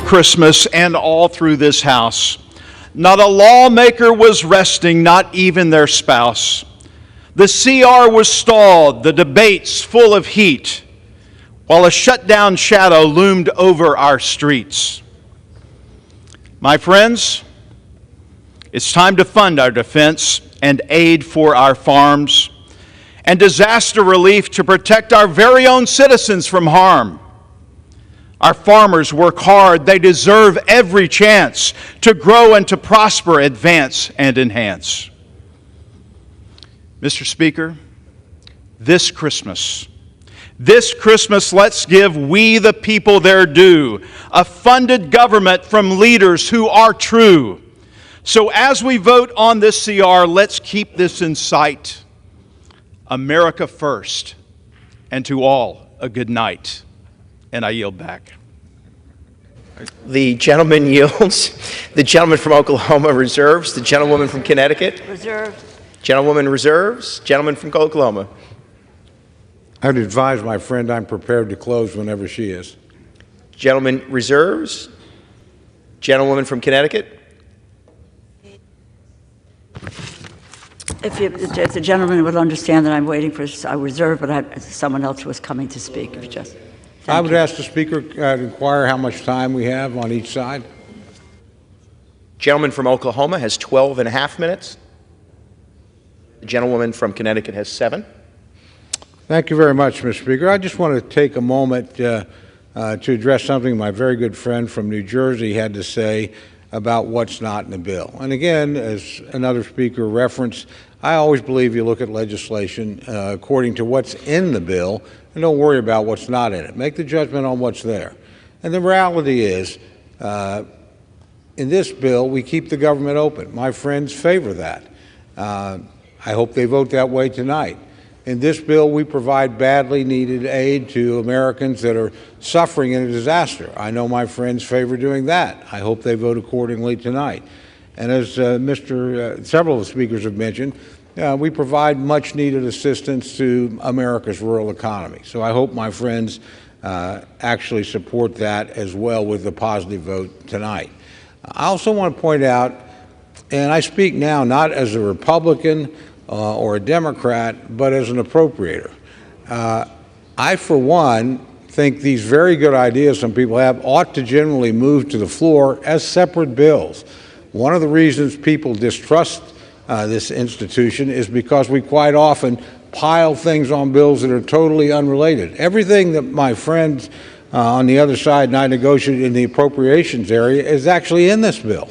Christmas and all through this house. Not a lawmaker was resting, not even their spouse. The CR was stalled, the debates full of heat, while a shutdown shadow loomed over our streets. My friends, it's time to fund our defense and aid for our farms and disaster relief to protect our very own citizens from harm. Our farmers work hard. They deserve every chance to grow and to prosper, advance, and enhance. Mr. Speaker, this Christmas, let's give we the people their due, a funded government from leaders who are true. So as we vote on this CR, let's keep this in sight. America first, and to all, a good night. And I yield back. The gentleman yields. The gentleman from Oklahoma reserves. The gentlewoman from Connecticut. Reserved. Gentlewoman reserves. Gentleman from Oklahoma. I'd advise my friend I'm prepared to close whenever she is. Gentleman reserves. Gentlewoman from Connecticut. If the gentleman would understand that I'm waiting for a reserve, but someone else was coming to speak. If you just, I would ask the Speaker to inquire how much time we have on each side. Gentleman from Oklahoma has 12 and a half minutes. The gentlewoman from Connecticut has 7. Thank you very much, Mr. Speaker. I just want to take a moment to address something my very good friend from New Jersey had to say about what's not in the bill. And again, as another speaker referenced, I always believe you look at legislation according to what's in the bill and don't worry about what's not in it. Make the judgment on what's there. And the reality is, in this bill, we keep the government open. My friends favor that. I hope they vote that way tonight. In this bill, we provide badly needed aid to Americans that are suffering in a disaster. I know my friends favor doing that. I hope they vote accordingly tonight. And as several of the speakers have mentioned, we provide much needed assistance to America's rural economy. So I hope my friends actually support that as well with a positive vote tonight. I also want to point out, and I speak now not as a Republican or a Democrat, but as an appropriator. I, for one, think these very good ideas some people have ought to generally move to the floor as separate bills. One of the reasons people distrust this institution is because we quite often pile things on bills that are totally unrelated. Everything that my friends on the other side and I negotiated in the appropriations area is actually in this bill,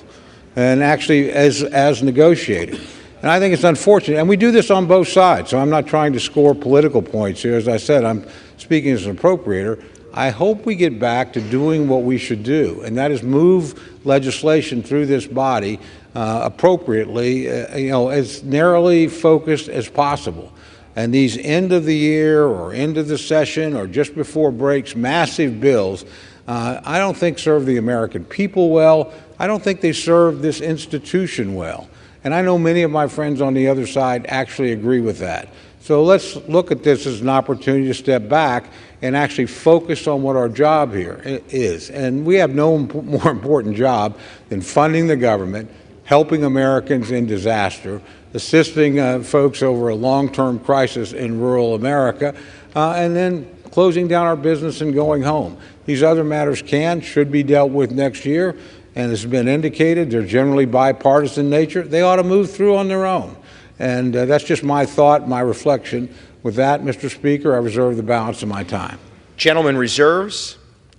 and actually as negotiated. And I think it's unfortunate, and we do this on both sides, so I'm not trying to score political points here. As I said, I'm speaking as an appropriator. I hope we get back to doing what we should do, and that is move legislation through this body appropriately, as narrowly focused as possible. And these end of the year or end of the session or just before breaks, massive bills, I don't think serve the American people well. I don't think they serve this institution well. And I know many of my friends on the other side actually agree with that. So let's look at this as an opportunity to step back and actually focus on what our job here is. And we have no more important job than funding the government, helping Americans in disaster, assisting folks over a long-term crisis in rural America, and then closing down our business and going home. These other matters should be dealt with next year. And as has been indicated, they're generally bipartisan nature. They ought to move through on their own. And that's just my thought, my reflection. With that, Mr. Speaker, I reserve the balance of my time. Gentleman reserves.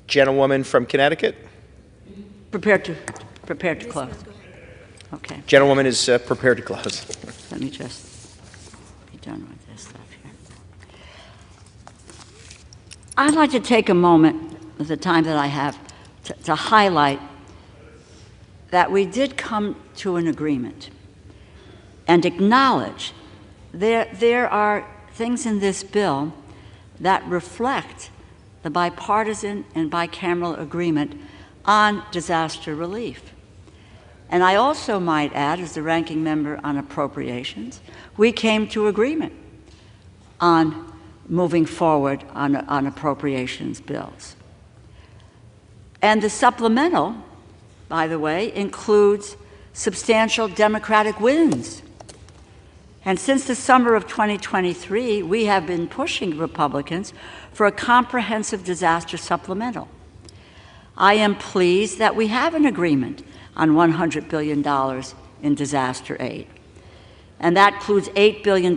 Gentlewoman from Connecticut. Prepared to close. Okay. Gentlewoman is prepared to close. Let me just be done with this stuff here. I'd like to take a moment, with the time that I have, to highlight that we did come to an agreement and acknowledge there are things in this bill that reflect the bipartisan and bicameral agreement on disaster relief. And I also might add, as the ranking member on appropriations, we came to agreement on moving forward on appropriations bills. And the supplemental, by the way, includes substantial Democratic wins. And since the summer of 2023, we have been pushing Republicans for a comprehensive disaster supplemental. I am pleased that we have an agreement on $100 billion in disaster aid. And that includes $8 billion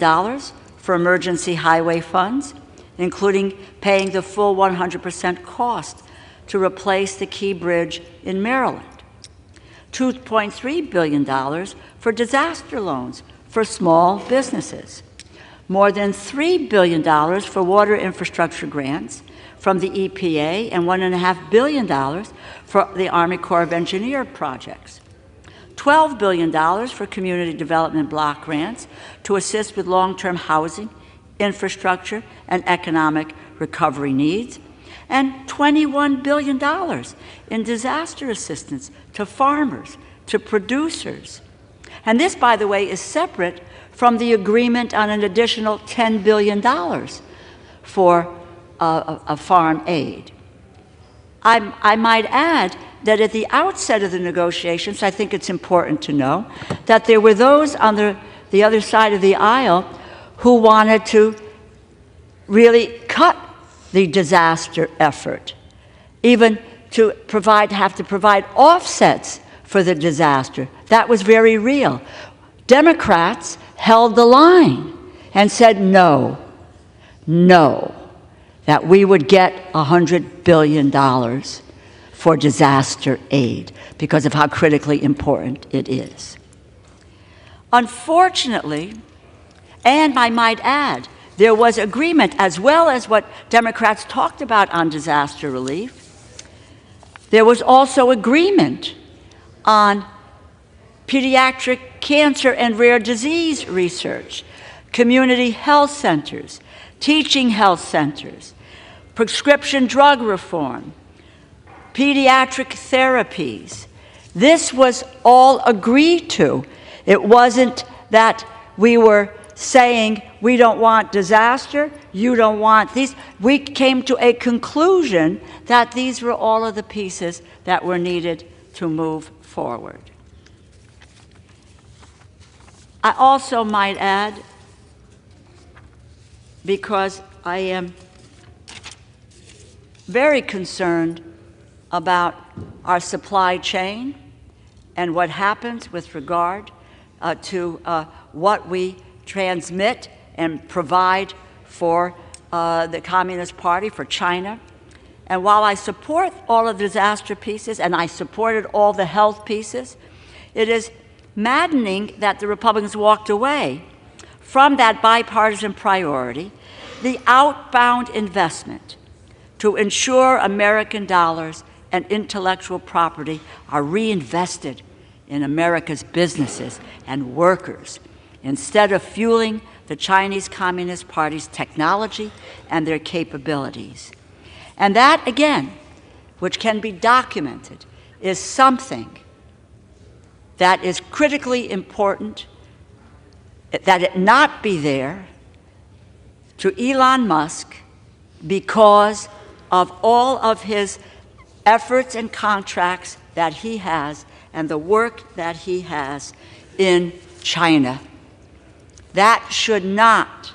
for emergency highway funds, including paying the full 100% cost to replace the Key Bridge in Maryland. $2.3 billion for disaster loans for small businesses. More than $3 billion for water infrastructure grants from the EPA, and $1.5 billion for the Army Corps of Engineers projects. $12 billion for community development block grants to assist with long-term housing, infrastructure, and economic recovery needs, and $21 billion in disaster assistance to farmers, to producers. And this, by the way, is separate from the agreement on an additional $10 billion for farm aid. I might add that at the outset of the negotiations, I think it's important to know that there were those on the other side of the aisle who wanted to really cut the disaster effort, even to have to provide offsets for the disaster. That was very real. Democrats held the line and said no, that we would get $100 billion for disaster aid because of how critically important it is. Unfortunately, and I might add, there was agreement, as well as what Democrats talked about on disaster relief, there was also agreement on pediatric cancer and rare disease research, community health centers, teaching health centers, prescription drug reform, pediatric therapies. This was all agreed to. It wasn't that we were saying, we don't want disaster, you don't want these. We came to a conclusion that these were all of the pieces that were needed to move forward. I also might add, because I am very concerned about our supply chain and what happens with regard to what we transmit and provide for the Communist Party, for China. And while I support all of the disaster pieces, and I supported all the health pieces, it is maddening that the Republicans walked away from that bipartisan priority, the outbound investment to ensure American dollars and intellectual property are reinvested in America's businesses and workers, instead of fueling the Chinese Communist Party's technology and their capabilities. And that, again, which can be documented, is something that is critically important, that it not be there to Elon Musk because of all of his efforts and contracts that he has and the work that he has in China. That should not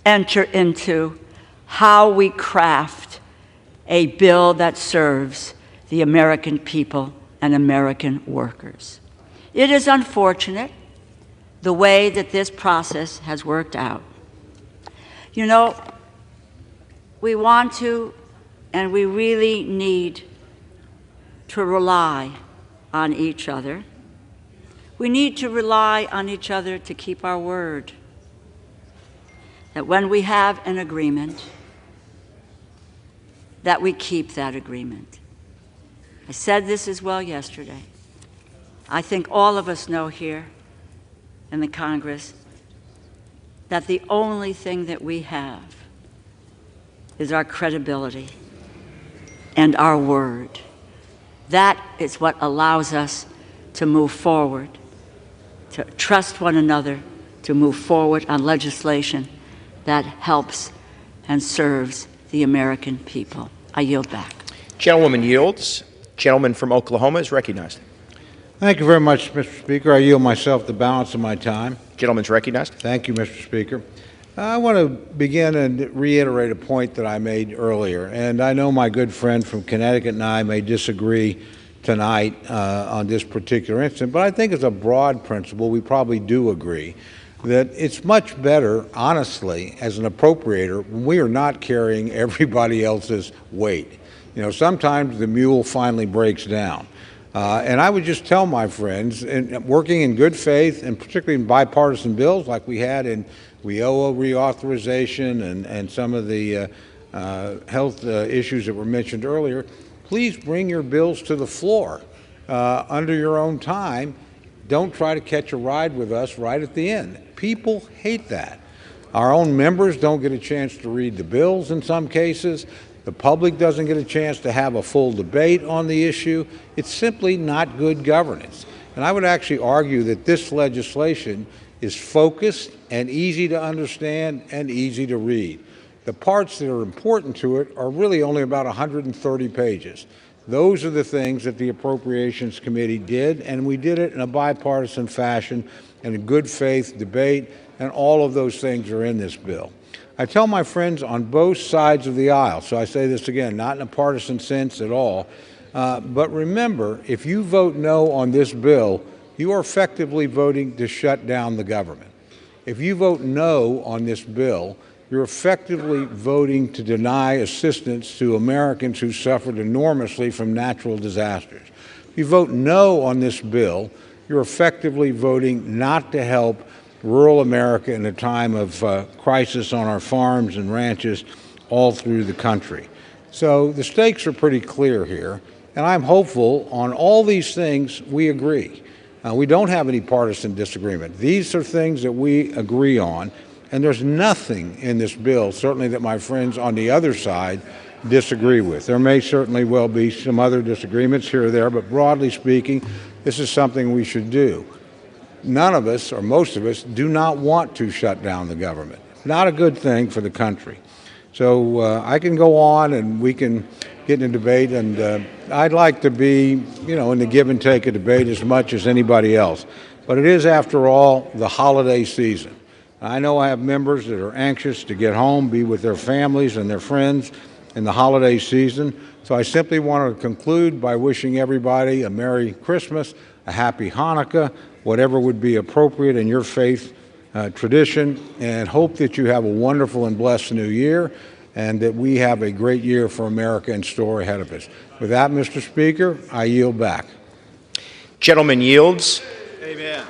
enter into how we craft a bill that serves the American people and American workers. It is unfortunate the way that this process has worked out. You know, we want to, and we really need to rely on each other. We need to rely on each other to keep our word. That when we have an agreement, that we keep that agreement. I said this as well yesterday. I think all of us know here in the Congress that the only thing that we have is our credibility and our word. That is what allows us to move forward, to trust one another, to move forward on legislation that helps and serves the American people. I yield back. Gentlewoman yields. Gentleman from Oklahoma is recognized. Thank you very much, Mr. Speaker. I yield myself the balance of my time. Gentleman's recognized. Thank you, Mr. Speaker. I want to begin and reiterate a point that I made earlier, and I know my good friend from Connecticut and I may disagree tonight on this particular incident, but I think as a broad principle, we probably do agree that it's much better, honestly, as an appropriator, when we are not carrying everybody else's weight. You know, sometimes the mule finally breaks down. And I would just tell my friends, working in good faith, and particularly in bipartisan bills like we had in WIOA reauthorization and some of the health issues that were mentioned earlier, please bring your bills to the floor under your own time. Don't try to catch a ride with us right at the end. People hate that. Our own members don't get a chance to read the bills in some cases. The public doesn't get a chance to have a full debate on the issue. It's simply not good governance. And I would actually argue that this legislation is focused and easy to understand and easy to read. The parts that are important to it are really only about 130 pages. Those are the things that the Appropriations Committee did, and we did it in a bipartisan fashion and a good faith debate, and all of those things are in this bill. I tell my friends on both sides of the aisle, so I say this again, not in a partisan sense at all, but remember, if you vote no on this bill, you are effectively voting to shut down the government. If you vote no on this bill, you're effectively voting to deny assistance to Americans who suffered enormously from natural disasters. If you vote no on this bill, you're effectively voting not to help rural America in a time of crisis on our farms and ranches all through the country. So the stakes are pretty clear here, and I'm hopeful on all these things we agree. We don't have any partisan disagreement. These are things that we agree on, and there's nothing in this bill, certainly that my friends on the other side disagree with. There may certainly well be some other disagreements here or there, but broadly speaking, this is something we should do. None of us, or most of us, do not want to shut down the government. Not a good thing for the country. So I can go on and we can get in a debate, and I'd like to be, in the give and take of debate as much as anybody else. But it is, after all, the holiday season. I know I have members that are anxious to get home, be with their families and their friends in the holiday season. So I simply want to conclude by wishing everybody a Merry Christmas, a Happy Hanukkah, whatever would be appropriate in your faith tradition, and hope that you have a wonderful and blessed new year, and that we have a great year for America in store ahead of us. With that, Mr. Speaker, I yield back. Gentleman yields. Amen.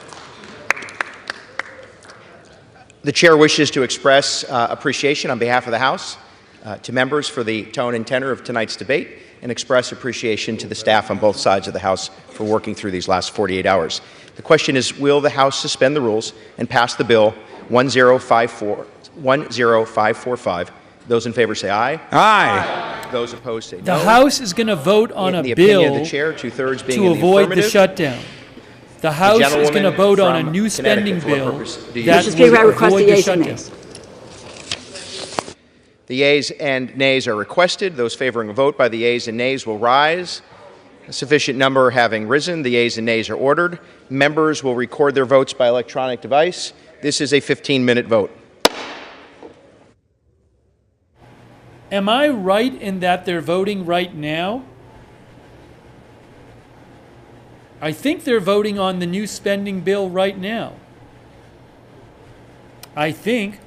The chair wishes to express appreciation on behalf of the House to members for the tone and tenor of tonight's debate, and express appreciation to the staff on both sides of the House for working through these last 48 hours. The question is, will the House suspend the rules and pass the bill 10545? Those in favor say aye. Aye. Those opposed say no. The House is going to vote on a the bill opinion of the chair, two-thirds being to in the avoid the affirmative. shutdown. The House is going to vote on a new spending bill that Mr. Speaker, I would request avoid the the yeas and shutdown. nays. The yeas and nays are requested. Those favoring a vote by the yeas and nays will rise. A sufficient number having risen, the yeas and nays are ordered. Members will record their votes by electronic device. This is a 15-minute vote. Am I right in that they're voting right now? I think they're voting on the new spending bill right now. I think.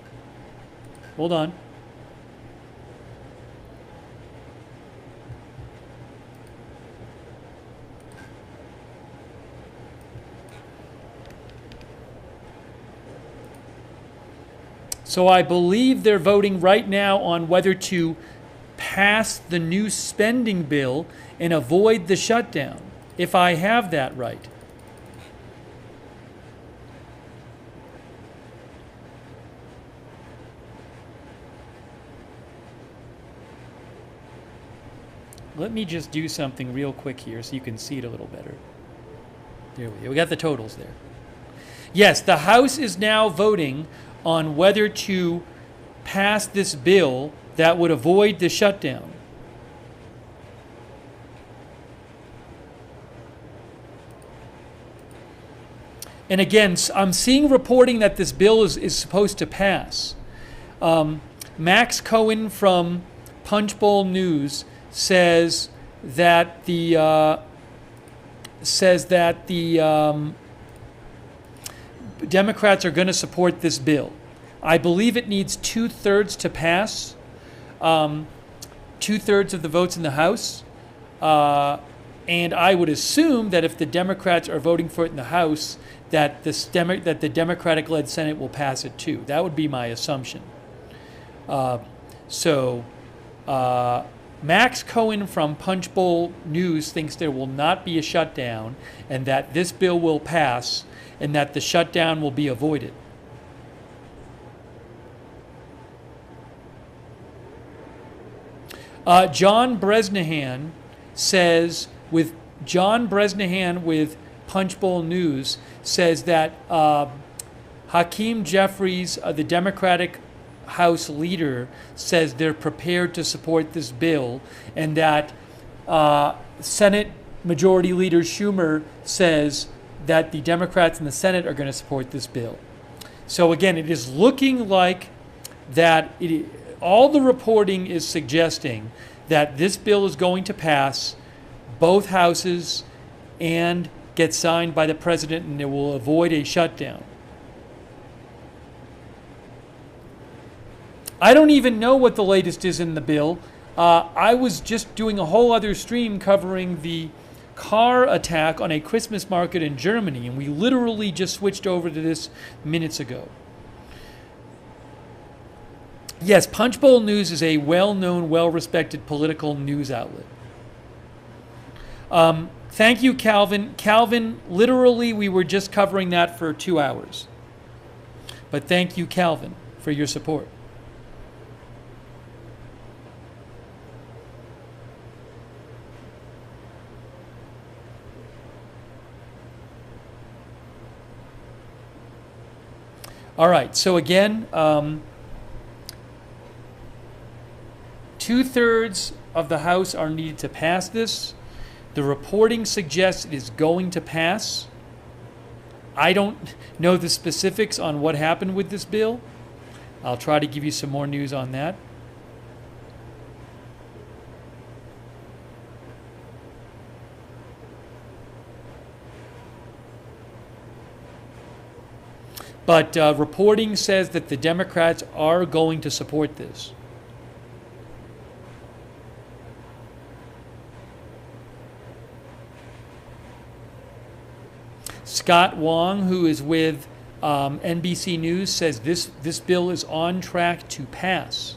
Hold on. So I believe they're voting right now on whether to pass the new spending bill and avoid the shutdown, if I have that right. Let me just do something real quick here so you can see it a little better. There we go. We got the totals there. Yes, the House is now voting on whether to pass this bill that would avoid the shutdown. and again, I'm seeing reporting that this bill is supposed to pass. Max Cohen from Punchbowl News says that the Democrats are going to support this bill. I believe it needs 2/3 to pass, 2/3 of the votes in the House, and I would assume that if the Democrats are voting for it in the House, that the Democratic-led Senate will pass it too. That would be my assumption. Max Cohen from Punchbowl News thinks there will not be a shutdown, and that this bill will pass, and that the shutdown will be avoided. John Bresnahan with Punchbowl News says that Hakeem Jeffries, the Democratic House leader, says they're prepared to support this bill, and that Senate Majority Leader Schumer says that the Democrats in the Senate are going to support this bill. So again, it is looking like that all the reporting is suggesting that this bill is going to pass both houses and get signed by the president, and it will avoid a shutdown. I don't even know what the latest is in the bill. I was just doing a whole other stream covering the car attack on a Christmas market in Germany, and we literally just switched over to this minutes ago. Yes, Punchbowl News is a well-known, well-respected political news outlet. Thank you, Calvin. Calvin, literally, we were just covering that for 2 hours. But thank you, Calvin, for your support. All right, so again, 2/3 of the House are needed to pass this. The reporting suggests it is going to pass. I don't know the specifics on what happened with this bill. I'll try to give you some more news on that. But reporting says that the Democrats are going to support this. Scott Wong, who is with NBC News, says this bill is on track to pass.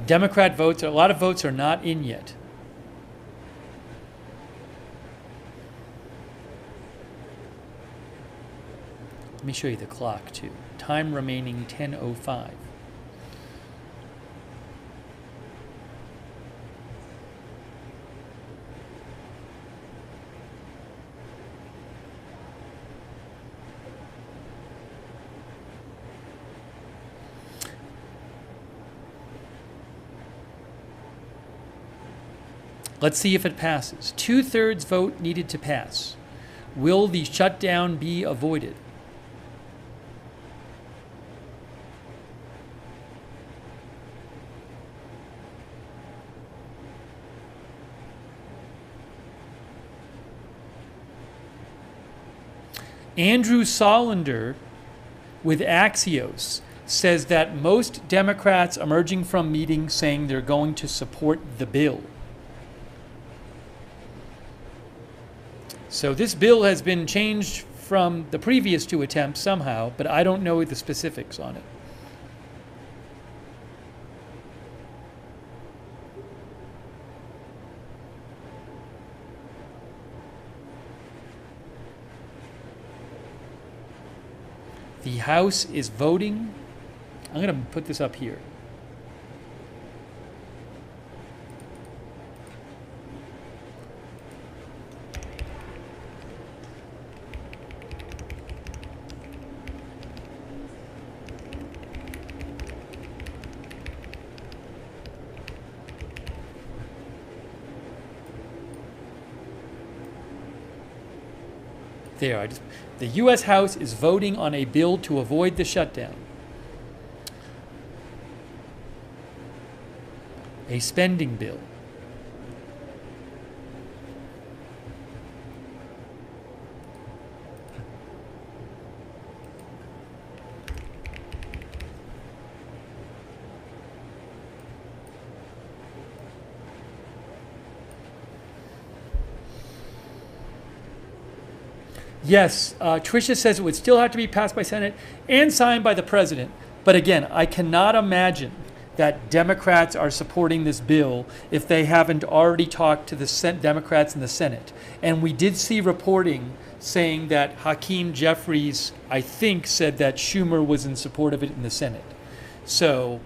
Democrat votes, a lot of votes are not in yet. Let me show you the clock too. Time remaining 10:05. Let's see if it passes. 2/3 vote needed to pass. Will the shutdown be avoided? Andrew Solander with Axios says that most Democrats emerging from meetings saying they're going to support the bill. So this bill has been changed from the previous two attempts somehow, but I don't know the specifics on it. The House is voting. I'm going to put this up here. There, the U.S. House is voting on a bill to avoid the shutdown. A spending bill. Yes, Tricia says it would still have to be passed by Senate and signed by the president. But again, I cannot imagine that Democrats are supporting this bill if they haven't already talked to the Democrats in the Senate. And we did see reporting saying that Hakeem Jeffries, I think, said that Schumer was in support of it in the Senate. So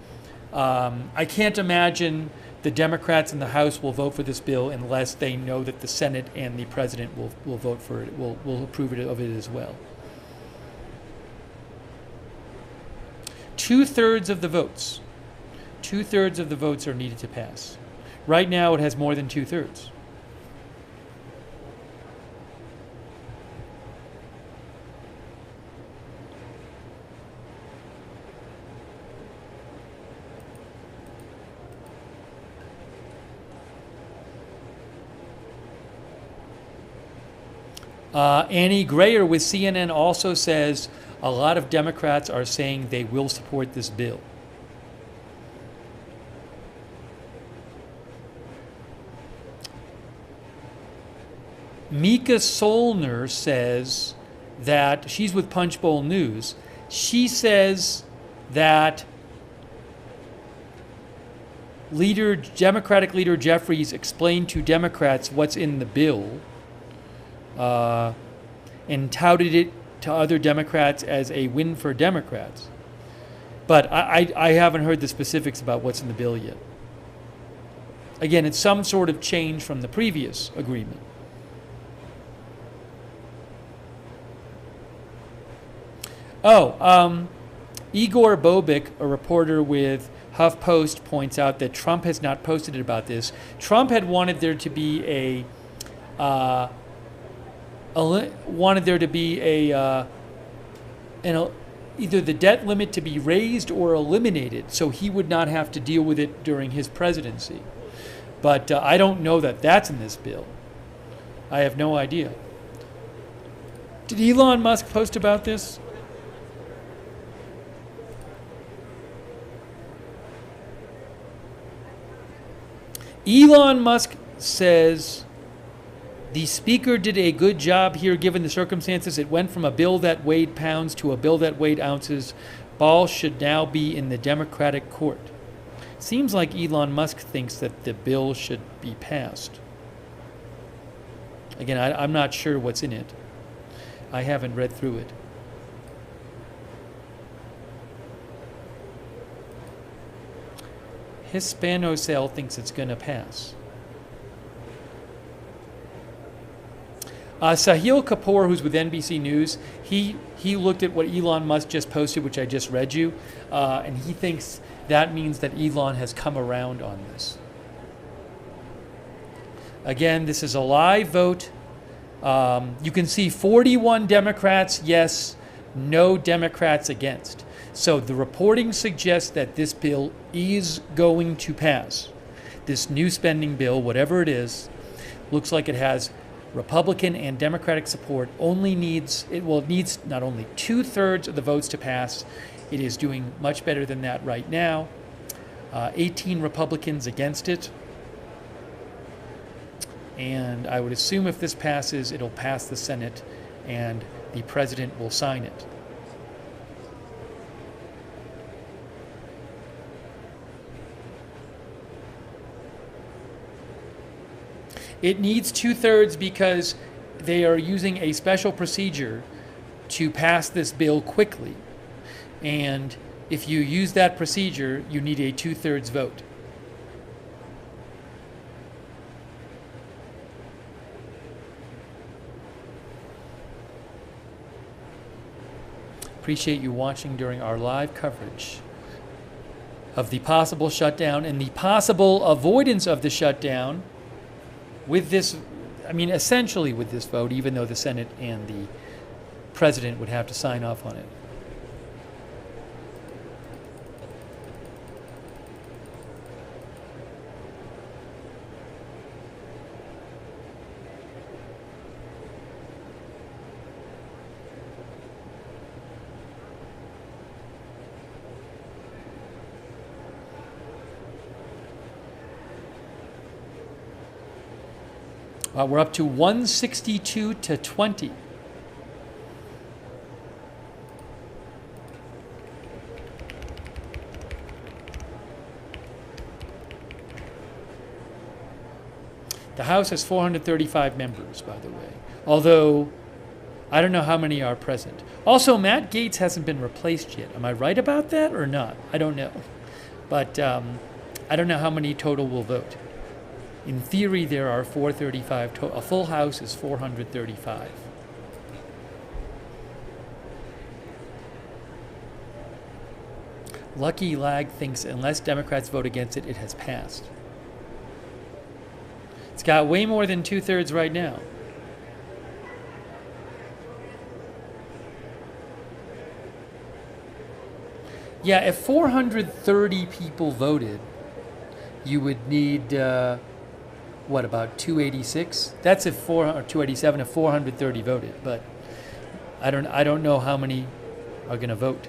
I can't imagine the Democrats in the House will vote for this bill unless they know that the Senate and the president will vote for it, will approve of it as well. 2/3 of the votes. 2/3 of the votes are needed to pass. Right now it has more than 2/3. Annie Grayer with CNN also says a lot of Democrats are saying they will support this bill. Mika Solner says that she's with Punchbowl News. She says that Democratic leader Jeffries explained to Democrats what's in the bill. And touted it to other Democrats as a win for Democrats. But I haven't heard the specifics about what's in the bill yet. Again, it's some sort of change from the previous agreement. Igor Bobik, a reporter with HuffPost, points out that Trump has not posted about this. Trump had wanted there to be either the debt limit to be raised or eliminated so he would not have to deal with it during his presidency. But I don't know that that's in this bill. I have no idea. Did Elon Musk post about this? Elon Musk says the speaker did a good job here given the circumstances. It went from a bill that weighed pounds to a bill that weighed ounces. Ball should now be in the Democratic court. Seems like Elon Musk thinks that the bill should be passed. Again, I'm not sure what's in it. I haven't read through it. Hispanocell thinks it's going to pass. Sahil Kapoor, who's with NBC News, he looked at what Elon Musk just posted, which I just read you, and he thinks that means that Elon has come around on this. Again, this is a live vote. You can see 41 Democrats yes, no Democrats against. So the reporting suggests that this bill is going to pass. This new spending bill, whatever it is, looks like it has Republican and Democratic support. It needs not only 2/3 of the votes to pass. It is doing much better than that right now. 18 Republicans against it. And I would assume if this passes, it'll pass the Senate and the president will sign it. It needs 2/3 because they are using a special procedure to pass this bill quickly. And if you use that procedure, you need a 2/3 vote. Appreciate you watching during our live coverage of the possible shutdown and the possible avoidance of the shutdown with this, I mean, essentially with this vote, even though the Senate and the President would have to sign off on it. We're up to 162 to 20. The House has 435 members, by the way, although I don't know how many are present. Also, Matt Gaetz hasn't been replaced yet. Am I right about that or not? I don't know. But I don't know how many total will vote. In theory, there are 435. A full House is 435. Lucky Lag thinks unless Democrats vote against it, it has passed. It's got way more than 2/3 right now. Yeah, if 430 people voted, you would need, what, about 286? That's if 287 if 430 voted, but I don't know how many are going to vote.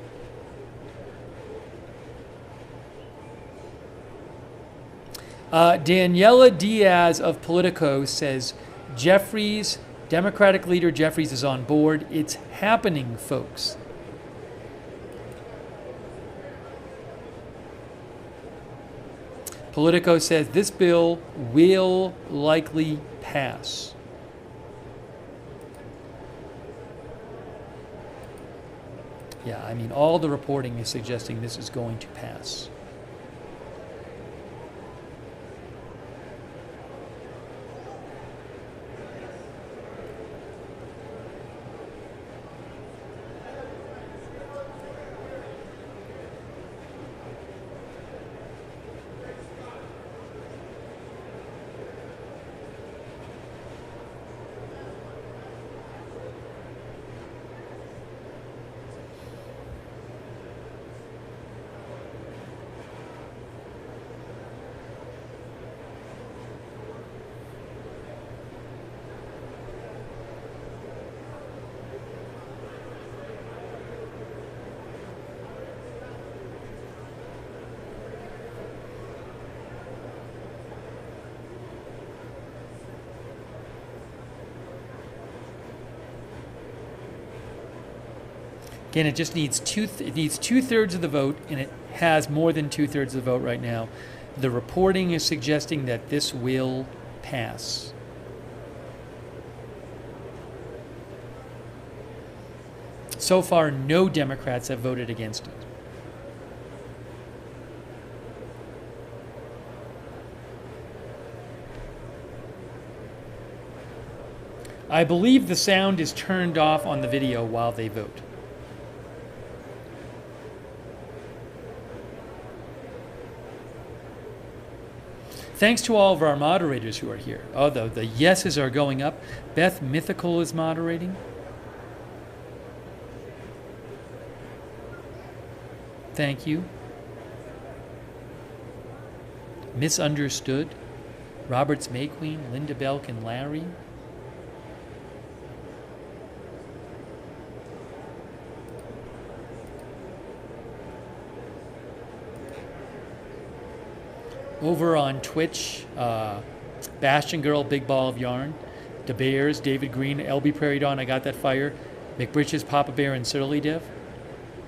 Daniela Diaz of Politico says, Democratic leader Jeffries is on board. It's happening, folks. Politico says this bill will likely pass. Yeah, I mean, all the reporting is suggesting this is going to pass. Again, it just needs it needs 2/3 of the vote, and it has more than 2/3 of the vote right now. The reporting is suggesting that this will pass. So far, no Democrats have voted against it. I believe the sound is turned off on the video while they vote. Thanks to all of our moderators who are here. Oh, the yeses are going up. Beth Mythical is moderating. Thank you. Misunderstood. Roberts Mayqueen, Linda Belk, and Larry. Over on Twitch, Bastion Girl, Big Ball of Yarn, Da Bears, David Green, LB Prairie Dawn, I Got That Fire, McBritches, Papa Bear, and Surly Dev.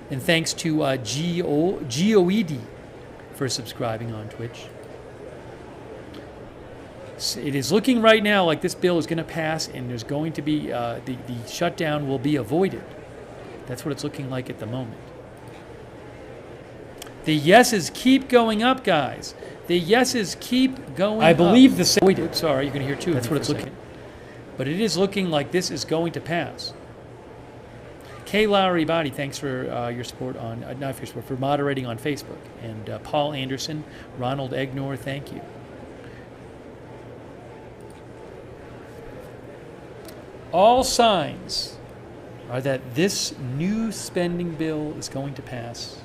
And thanks to GOED for subscribing on Twitch. So it is looking right now like this bill is going to pass, and there's going to be, the shutdown will be avoided. That's what it's looking like at the moment. The yeses keep going up, guys. The yeses keep going up. I believe the Senate. Sorry, you can hear two. That's what it's looking. But it is looking like this is going to pass. Kay Lowry Body, thanks for your support on, not for your support, for moderating on Facebook. And Paul Anderson, Ronald Egnor, thank you. All signs are that this new spending bill is going to pass.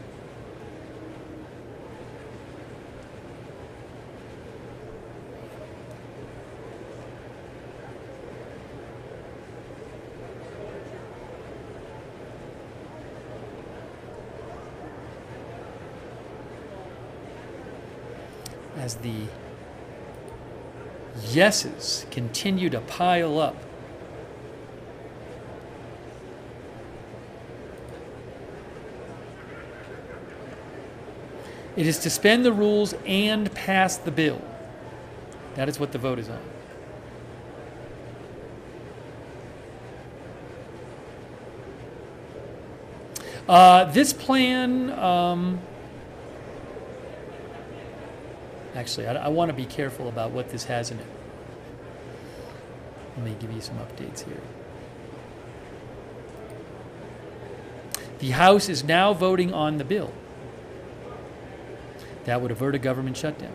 As the yeses continue to pile up. It is to suspend the rules and pass the bill. That is what the vote is on. This plan, actually, I want to be careful about what this has in it. Let me give you some updates here. The House is now voting on the bill. That would avert a government shutdown.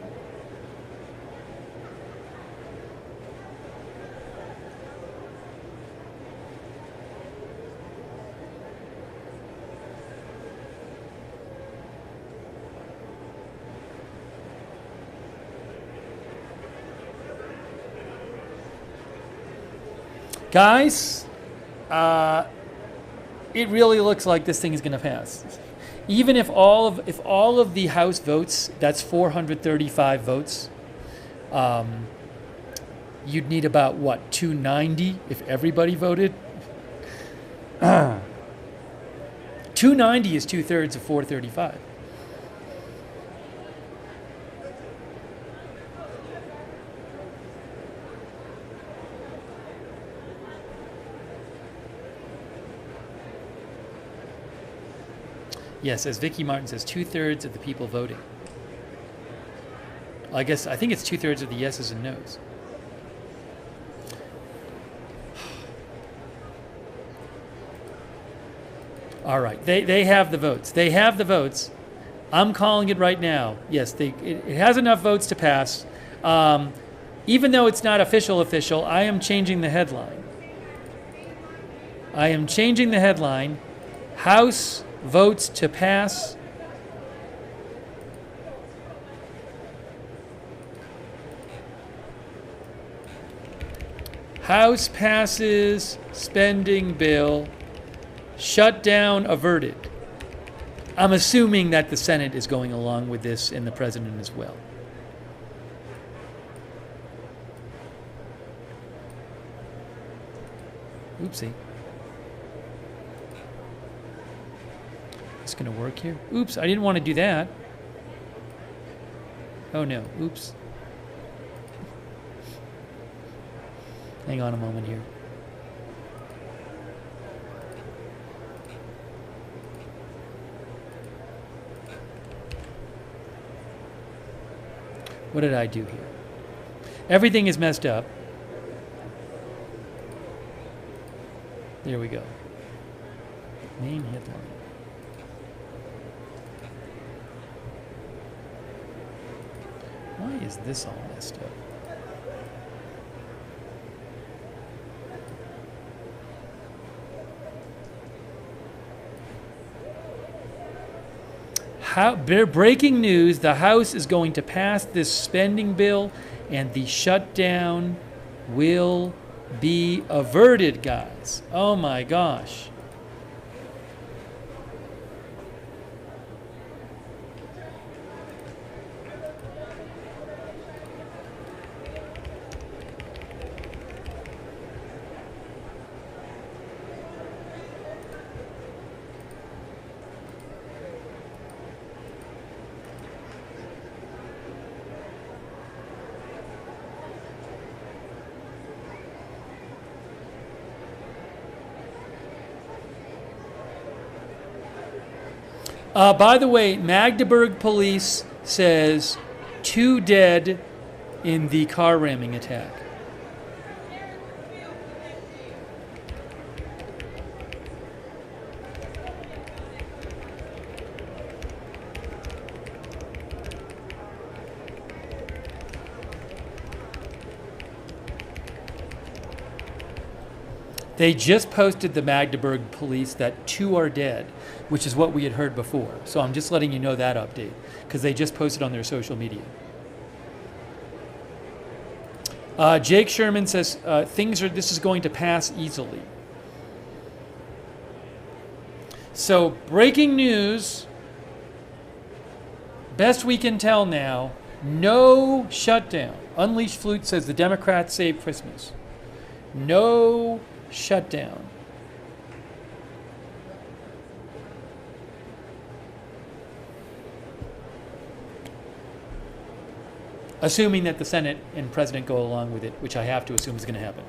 Guys, it really looks like this thing is going to pass. Even if all of the House votes, that's 435 votes, you'd need about, what, 290 if everybody voted? 290 is 2/3 of 435. Yes, as Vicky Martin says, 2/3 of the people voting. I think it's 2/3 of the yeses and nos. All right, they have the votes. They have the votes. I'm calling it right now. Yes, it has enough votes to pass. Even though it's not official, I am changing the headline. I am changing the headline. House votes to pass. House passes spending bill. Shutdown averted. I'm assuming that the Senate is going along with this and the President as well. Oopsie. It's going to work here. Oops, I didn't want to do that. Oh no, oops. Hang on a moment here. What did I do here? Everything is messed up. There we go. Main headline. Why is this all messed up? Breaking news, the House is going to pass this spending bill and the shutdown will be averted, guys. Oh my gosh. By the way, Magdeburg police says 2 dead in the car ramming attack. They just posted, the Magdeburg police, that 2 are dead, which is what we had heard before. So I'm just letting you know that update, because they just posted on their social media. Jake Sherman says, this is going to pass easily. So breaking news, best we can tell now, no shutdown. Unleashed Flute says the Democrats save Christmas. No shutdown. Assuming that the Senate and President go along with it, which I have to assume is going to happen,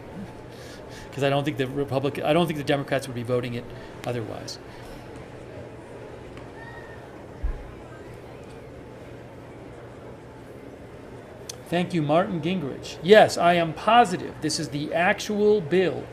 because I don't think the Democrats would be voting it otherwise. Thank you, Martin Gingrich. Yes, I am positive this is the actual bill.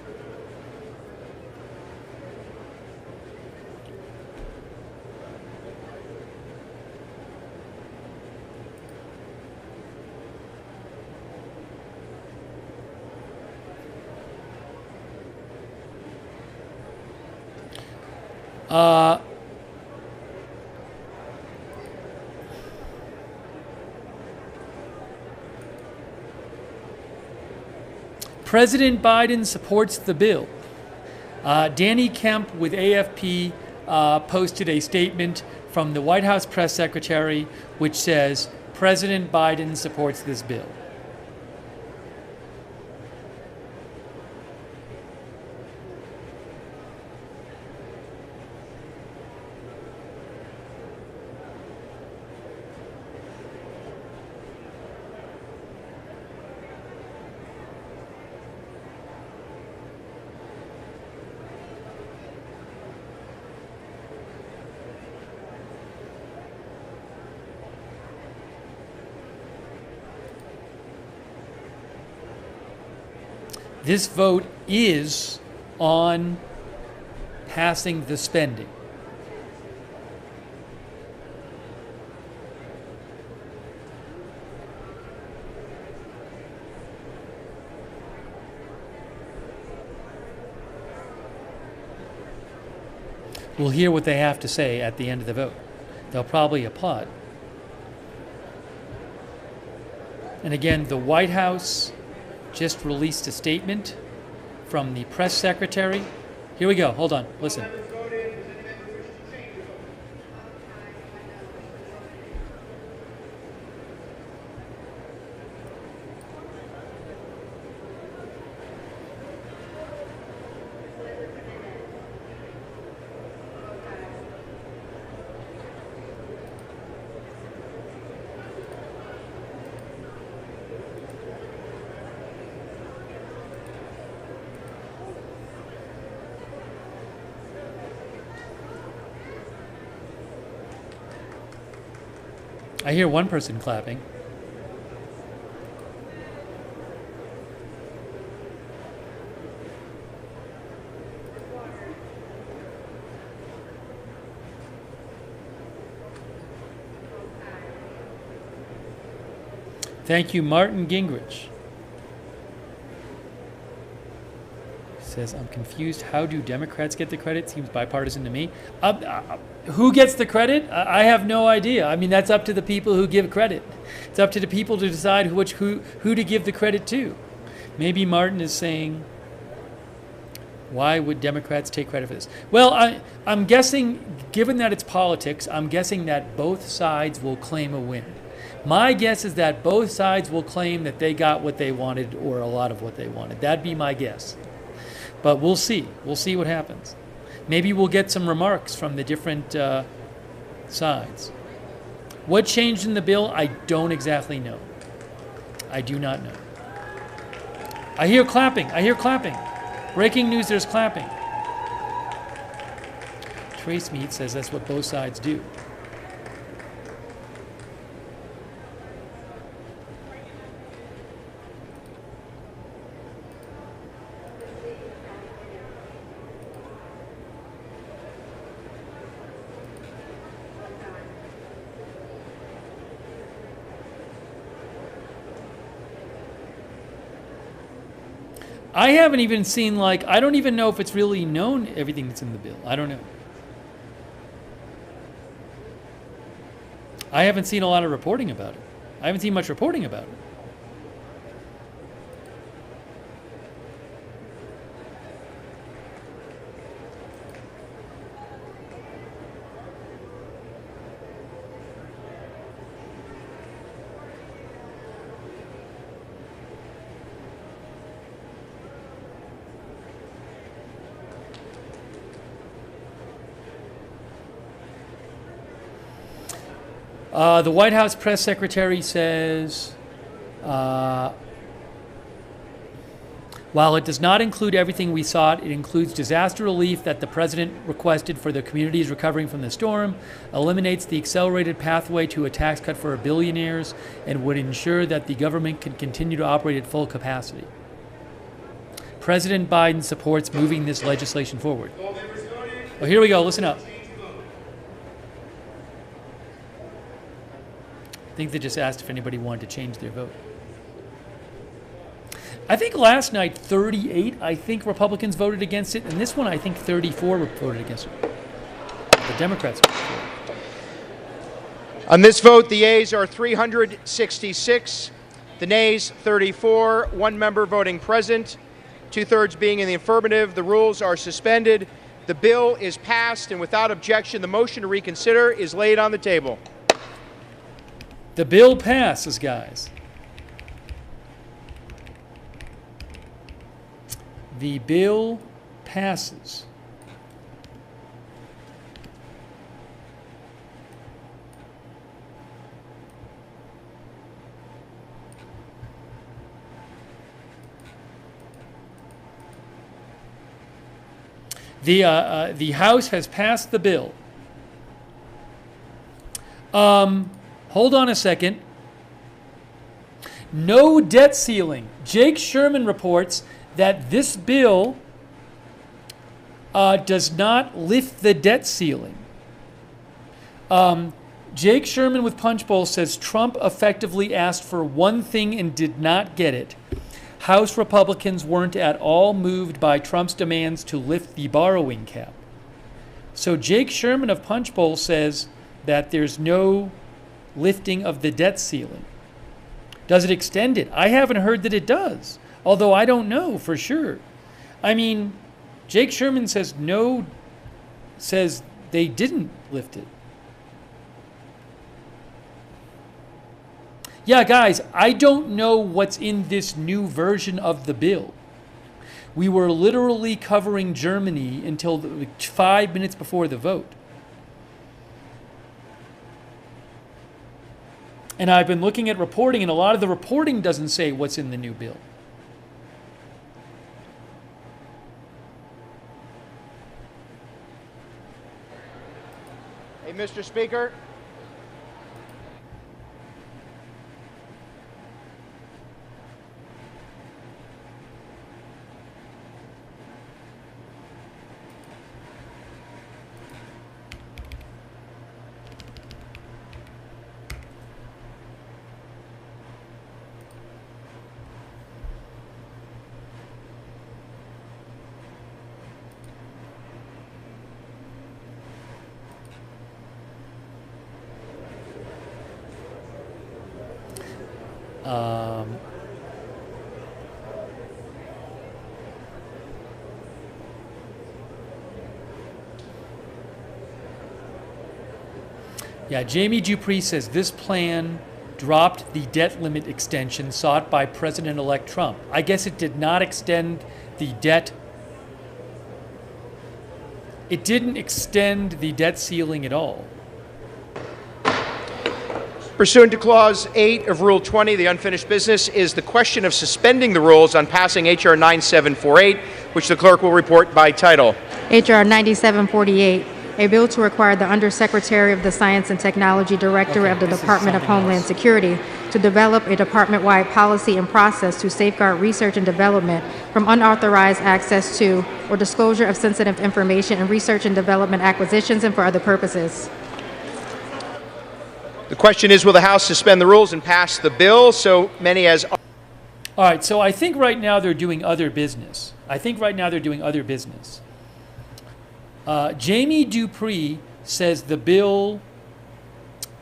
President Biden supports the bill. Danny Kemp with AFP posted a statement from the White House press secretary which says President Biden supports this bill. This vote is on passing the spending. We'll hear what they have to say at the end of the vote. They'll probably applaud. And again, the White House just released a statement from the press secretary. Here we go. Hold on. Listen. I hear one person clapping. Thank you, Martin Gingrich. Says, I'm confused. How do Democrats get the credit? Seems bipartisan to me. Who gets the credit? I have no idea. I mean, that's up to the people who give credit. It's up to the people to decide who to give the credit to. Maybe Martin is saying, why would Democrats take credit for this? Well, I'm guessing, given that it's politics, I'm guessing that both sides will claim a win. My guess is that both sides will claim that they got what they wanted or a lot of what they wanted. That'd be my guess. But we'll see. We'll see what happens. Maybe we'll get some remarks from the different sides. What changed in the bill, I don't exactly know. I do not know. I hear clapping. I hear clapping. Breaking news, there's clapping. Trace Mead says that's what both sides do. I haven't even seen, like, I don't even know if it's really known everything that's in the bill. I don't know. I haven't seen a lot of reporting about it. I haven't seen much reporting about it. The White House press secretary says, while it does not include everything we sought, it includes disaster relief that the president requested for the communities recovering from the storm, eliminates the accelerated pathway to a tax cut for billionaires, and would ensure that the government can continue to operate at full capacity. President Biden supports moving this legislation forward. Oh, here we go. Listen up. I think they just asked if anybody wanted to change their vote. I think last night 38, I think Republicans voted against it, and this one I think 34 voted against it. The Democrats voted for it. On this vote, the yeas are 366, the nays 34, one member voting present, 2/3 being in the affirmative. The rules are suspended. The bill is passed, and without objection, the motion to reconsider is laid on the table. The bill passes, guys. The bill passes. The House has passed the bill. Hold on a second. No debt ceiling. Jake Sherman reports that this bill does not lift the debt ceiling. Jake Sherman with Punchbowl says Trump effectively asked for one thing and did not get it. House Republicans weren't at all moved by Trump's demands to lift the borrowing cap. So Jake Sherman of Punchbowl says that there's no lifting of the debt ceiling. Does it extend it? I haven't heard that it does, although I don't know for sure. I mean, Jake Sherman says no, says they didn't lift it. Yeah, guys, I don't know what's in this new version of the bill. We were literally covering Germany until 5 minutes before the vote. And I've been looking at reporting, and a lot of the reporting doesn't say what's in the new bill. Hey, Mr. Speaker. Yeah, Jamie Dupree says this plan dropped the debt limit extension sought by President-elect Trump. I guess it did not extend the debt. It didn't extend the debt ceiling at all. Pursuant to Clause 8 of Rule 20, the unfinished business is the question of suspending the rules on passing H.R. 9748, which the clerk will report by title. H.R. 9748, a bill to require the Undersecretary of the Science and Technology Director of the Department of Homeland Security to develop a department-wide policy and process to safeguard research and development from unauthorized access to or disclosure of sensitive information in research and development acquisitions and for other purposes. The question is, will the House suspend the rules and pass the bill? So many as... All right, so I think right now they're doing other business. Jamie Dupree says the bill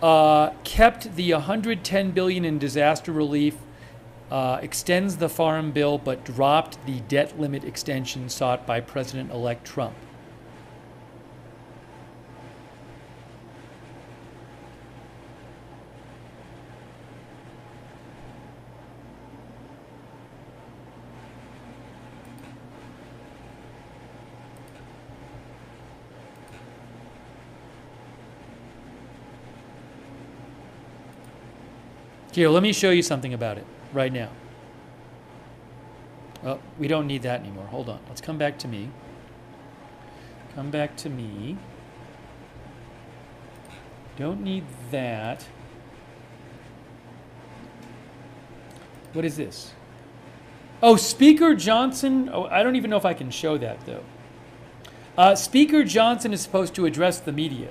kept the $110 billion in disaster relief, extends the farm bill, but dropped the debt limit extension sought by President-elect Trump. Here, let me show you something about it right now. Oh, we don't need that anymore. Hold on. Let's come back to me. Come back to me. Don't need that. What is this? Oh, Speaker Johnson. Oh, I don't even know if I can show that, though. Speaker Johnson is supposed to address the media.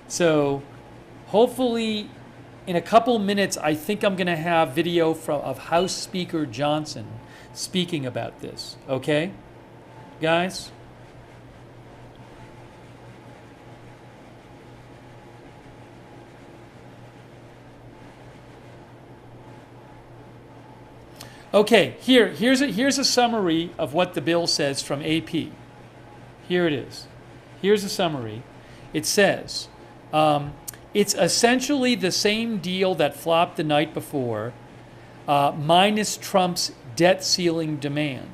So hopefully in a couple minutes, I think I'm going to have video of House Speaker Johnson speaking about this. Okay, guys? Okay, here's a summary of what the bill says from AP. Here it is. Here's a summary. It says, it's essentially the same deal that flopped the night before, minus Trump's debt ceiling demand.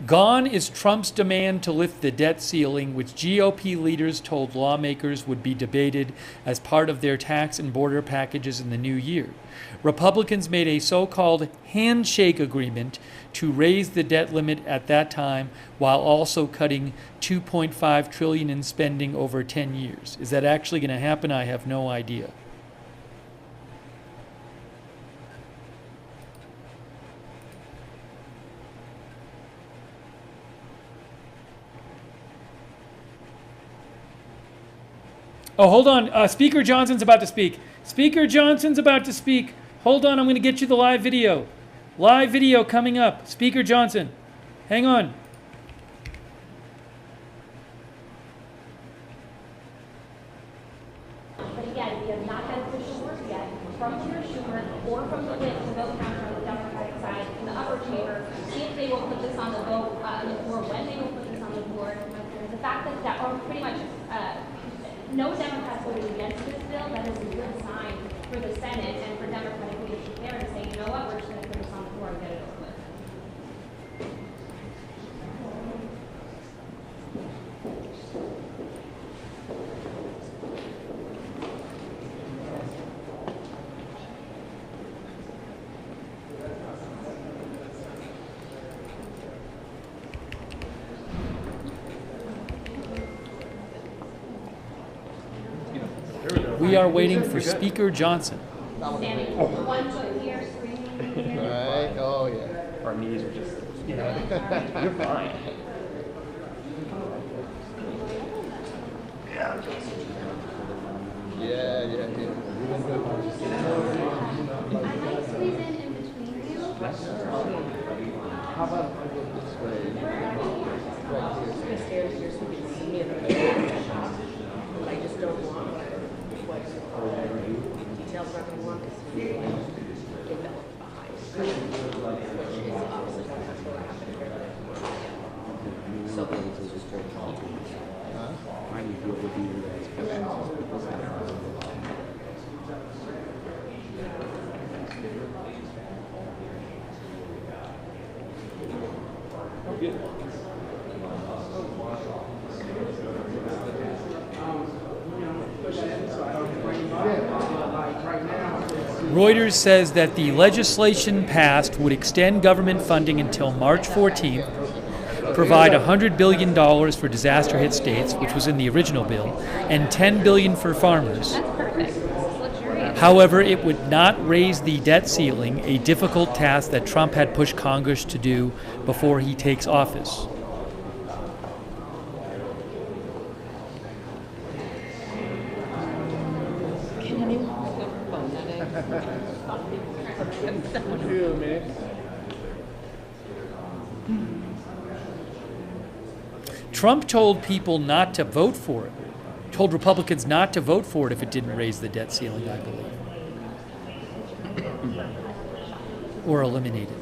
Gone is Trump's demand to lift the debt ceiling, which GOP leaders told lawmakers would be debated as part of their tax and border packages in the new year. Republicans made a so-called handshake agreement to raise the debt limit at that time while also cutting $2.5 trillion in spending over 10 years. Is that actually going to happen? I have no idea. Oh, hold on. Speaker Johnson's about to speak. Speaker Johnson's about to speak. Hold on. I'm going to get you the live video. Live video coming up. Speaker Johnson. Hang on. But again, we have not had official word yet from Chair Schumer or from the whip to vote counter on the Democratic side in the upper chamber. See if they will put this on the vote on the floor, when they will put this on the floor. The fact that or pretty much no Democrats voted against this bill, that is a good sign for the Senate and for Democratic leadership there to say, you know what, we're just going to put this on the floor and get it over with. We are waiting for Speaker Johnson. Standing 1 foot here, screaming. Right? Oh, yeah. Our knees are just, you know, you're fine. Yeah. Yeah. I might squeeze in between you. How about if I go this way? Right here. I just don't want what details are going to want to see developed behind, which is obviously that's what happened. So Reuters says that the legislation passed would extend government funding until March 14th, provide $100 billion for disaster-hit states, which was in the original bill, and $10 billion for farmers. That's perfect. However, it would not raise the debt ceiling, a difficult task that Trump had pushed Congress to do before he takes office. Trump told people not to vote for it, told Republicans not to vote for it if it didn't raise the debt ceiling, I believe, or eliminate it.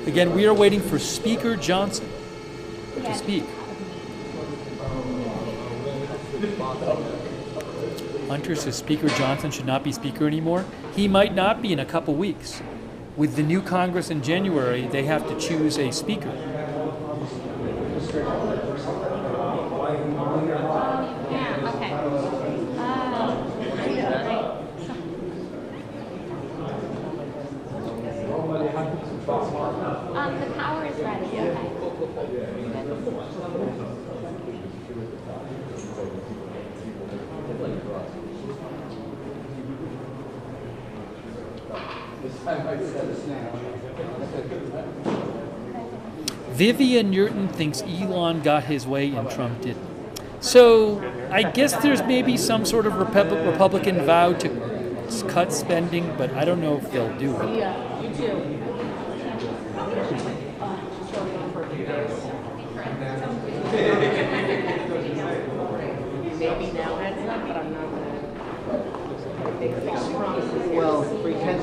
Again, we are waiting for Speaker Johnson to speak. Hunter says Speaker Johnson should not be Speaker anymore. He might not be in a couple weeks. With the new Congress in January, they have to choose a Speaker. The power is ready. Okay. Vivian Newton thinks Elon got his way and Trump didn't. So I guess there's maybe some sort of Republican vow to cut spending, but I don't know if they'll do it. Yeah, you too. Maybe now heads up, but I'm not gonna. Well, pretend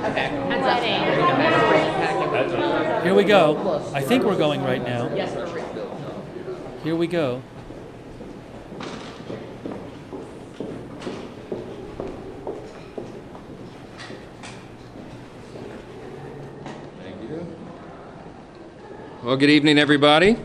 okay. Here we go. I think we're going right now. Yes, sir. Here we go. Thank you. Well, good evening, everybody.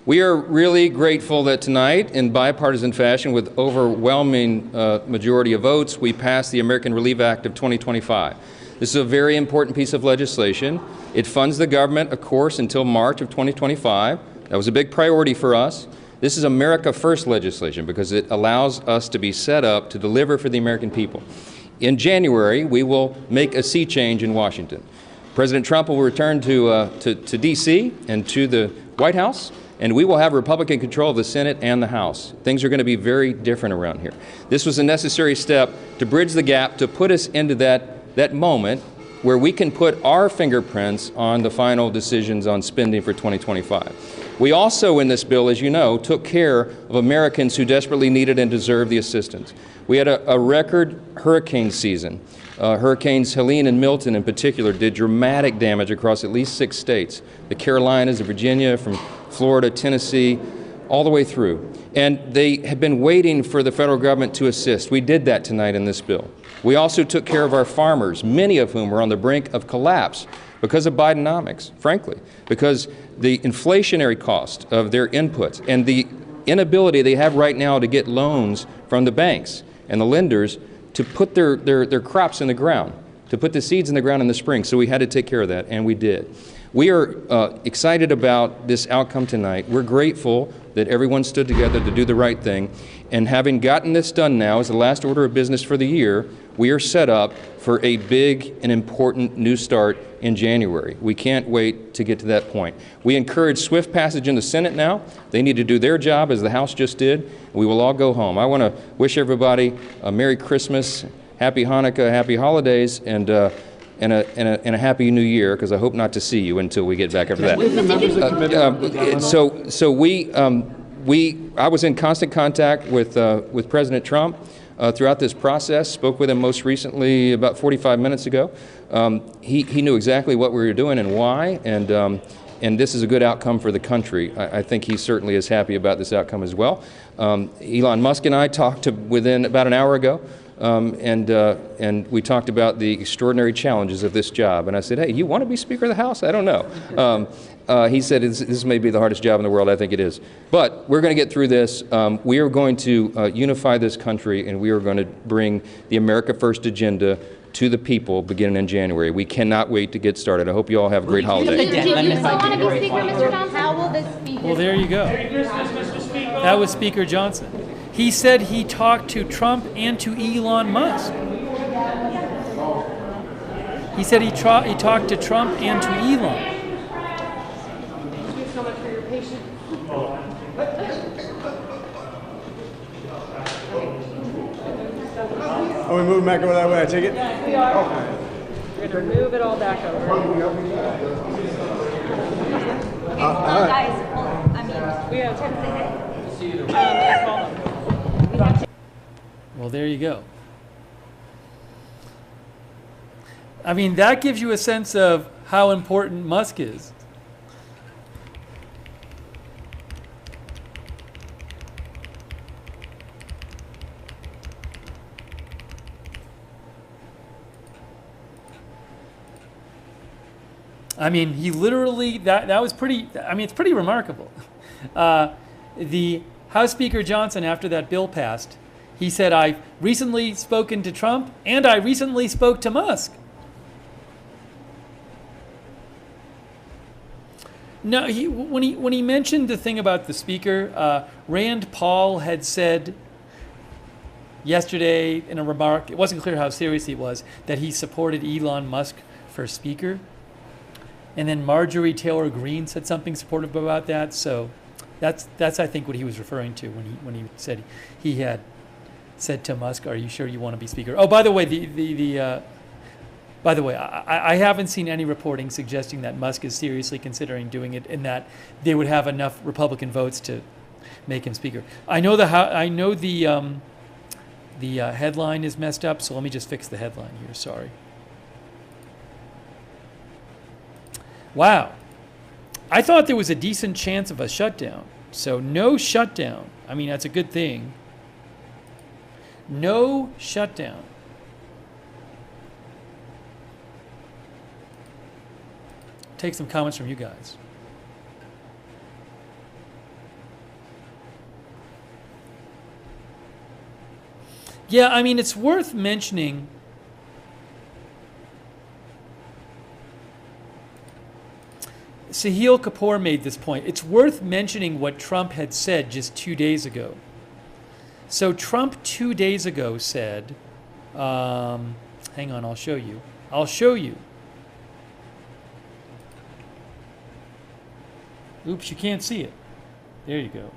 We are really grateful that tonight, in bipartisan fashion, with overwhelming majority of votes, we passed the American Relief Act of 2025. This is a very important piece of legislation. It funds the government, of course, until March of 2025. That was a big priority for us. This is America First legislation because it allows us to be set up to deliver for the American people. In January, we will make a sea change in Washington. President Trump will return to D.C. and to the White House, and we will have Republican control of the Senate and the House. Things are going to be very different around here. This was a necessary step to bridge the gap, to put us into that moment where we can put our fingerprints on the final decisions on spending for 2025. We also, in this bill, as you know, took care of Americans who desperately needed and deserved the assistance. We had a record hurricane season. Hurricanes Helene and Milton in particular did dramatic damage across at least 6 states. The Carolinas, the Virginia, from Florida, Tennessee, all the way through. And they have been waiting for the federal government to assist. We did that tonight in this bill. We also took care of our farmers, many of whom were on the brink of collapse because of Bidenomics, frankly, because the inflationary cost of their inputs and the inability they have right now to get loans from the banks and the lenders to put their crops in the ground, to put the seeds in the ground in the spring. So we had to take care of that, and we did. We are excited about this outcome tonight. We're grateful that everyone stood together to do the right thing. And having gotten this done now as the last order of business for the year, we are set up for a big and important new start in January. We can't wait to get to that point. We encourage swift passage in the Senate now. They need to do their job as the House just did. We will all go home. I want to wish everybody a Merry Christmas, Happy Hanukkah, Happy Holidays, and a Happy New Year, because I hope not to see you until we get back after that. I was in constant contact with President Trump throughout this process, spoke with him most recently about 45 minutes ago. He knew exactly what we were doing and why, and this is a good outcome for the country. I think he certainly is happy about this outcome as well. Elon Musk and I talked within about an hour ago, and we talked about the extraordinary challenges of this job. And I said, hey, you want to be Speaker of the House? I don't know. He said, this may be the hardest job in the world. I think it is. But we're going to get through this. We are going to unify this country, and we are going to bring the America First agenda to the people beginning in January. We cannot wait to get started. I hope you all have a great holiday. Do you still want to be Speaker, Mr. Johnson? How will this be? Well, there you go. That was Speaker Johnson. He said he talked to Trump and to Elon Musk. He said he talked to Trump and to Elon. Thank you so much for your patience. Are we moving back over that way? I take it? We are. We're going to move it all back over. Guys, well, I mean, We have Tim, say hey. I call them. Well, there you go. I mean, that gives you a sense of how important Musk is. I mean, he literally, that was pretty, I mean, it's pretty remarkable. The House Speaker Johnson, after that bill passed, he said, I've recently spoken to Trump and I recently spoke to Musk. No, when he mentioned the thing about the speaker, Rand Paul had said yesterday in a remark, it wasn't clear how serious he was, that he supported Elon Musk for speaker. And then Marjorie Taylor Greene said something supportive about that. So that's I think what he was referring to when he said he had said to Musk, "Are you sure you want to be speaker?" Oh, by the way, I haven't seen any reporting suggesting that Musk is seriously considering doing it, and that they would have enough Republican votes to make him speaker. I know the headline is messed up, so let me just fix the headline here. Sorry. Wow. I thought there was a decent chance of a shutdown. So no shutdown. I mean, that's a good thing. No shutdown. Take some comments from you guys. Yeah, I mean, it's worth mentioning. Sahil Kapoor made this point. It's worth mentioning what Trump had said just 2 days ago. So Trump 2 days ago said, hang on, I'll show you. Oops, you can't see it. There you go.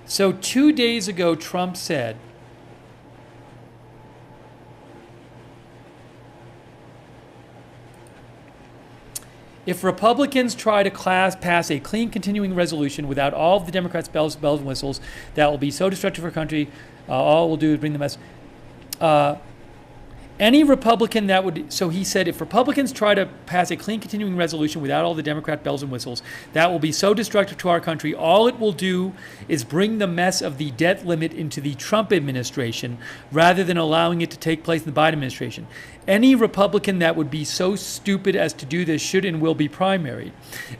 So 2 days ago, Trump said, if Republicans try to pass a clean continuing resolution without all of the Democrats' bells and whistles, that will be so destructive for our country. All we'll do is bring the mess. Any Republican that would, so he said, if Republicans try to pass a clean continuing resolution without all the Democrat bells and whistles, that will be so destructive to our country. All it will do is bring the mess of the debt limit into the Trump administration rather than allowing it to take place in the Biden administration. Any Republican that would be so stupid as to do this should and will be primaried.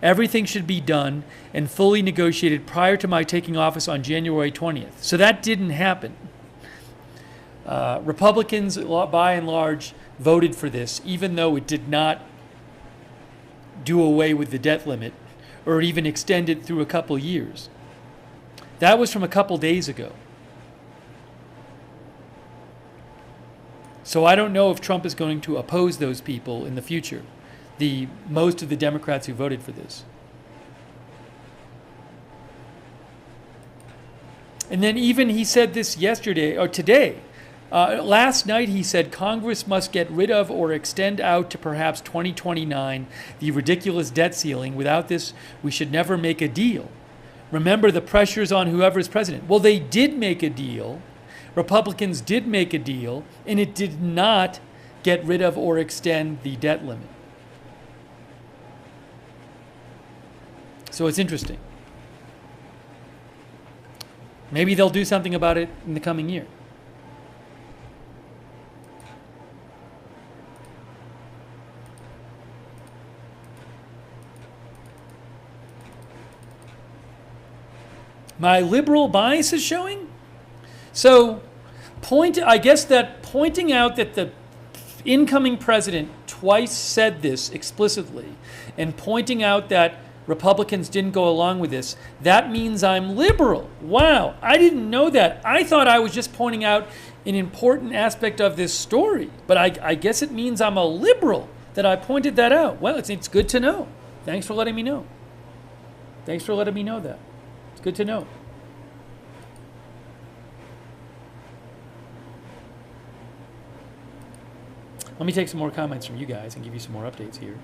Everything should be done and fully negotiated prior to my taking office on January 20th. So that didn't happen. Republicans, by and large, voted for this, even though it did not do away with the debt limit or even extend it through a couple years. That was from a couple days ago. So I don't know if Trump is going to oppose those people in the future, most of the Democrats who voted for this. And then even he said this yesterday, or today, last night he said Congress must get rid of or extend out to perhaps 2029 the ridiculous debt ceiling. Without this, we should never make a deal. Remember the pressures on whoever is president. Well, they did make a deal. Republicans did make a deal, and it did not get rid of or extend the debt limit. So it's interesting. Maybe they'll do something about it in the coming year. My liberal bias is showing? So, I guess that pointing out that the incoming president twice said this explicitly, and pointing out that Republicans didn't go along with this. That means I'm liberal. Wow, I didn't know that. I thought I was just pointing out an important aspect of this story, but I guess it means I'm a liberal that I pointed that out. Well, it's good to know. Thanks for letting me know. Thanks for letting me know that. It's good to know. Let me take some more comments from you guys and give you some more updates here.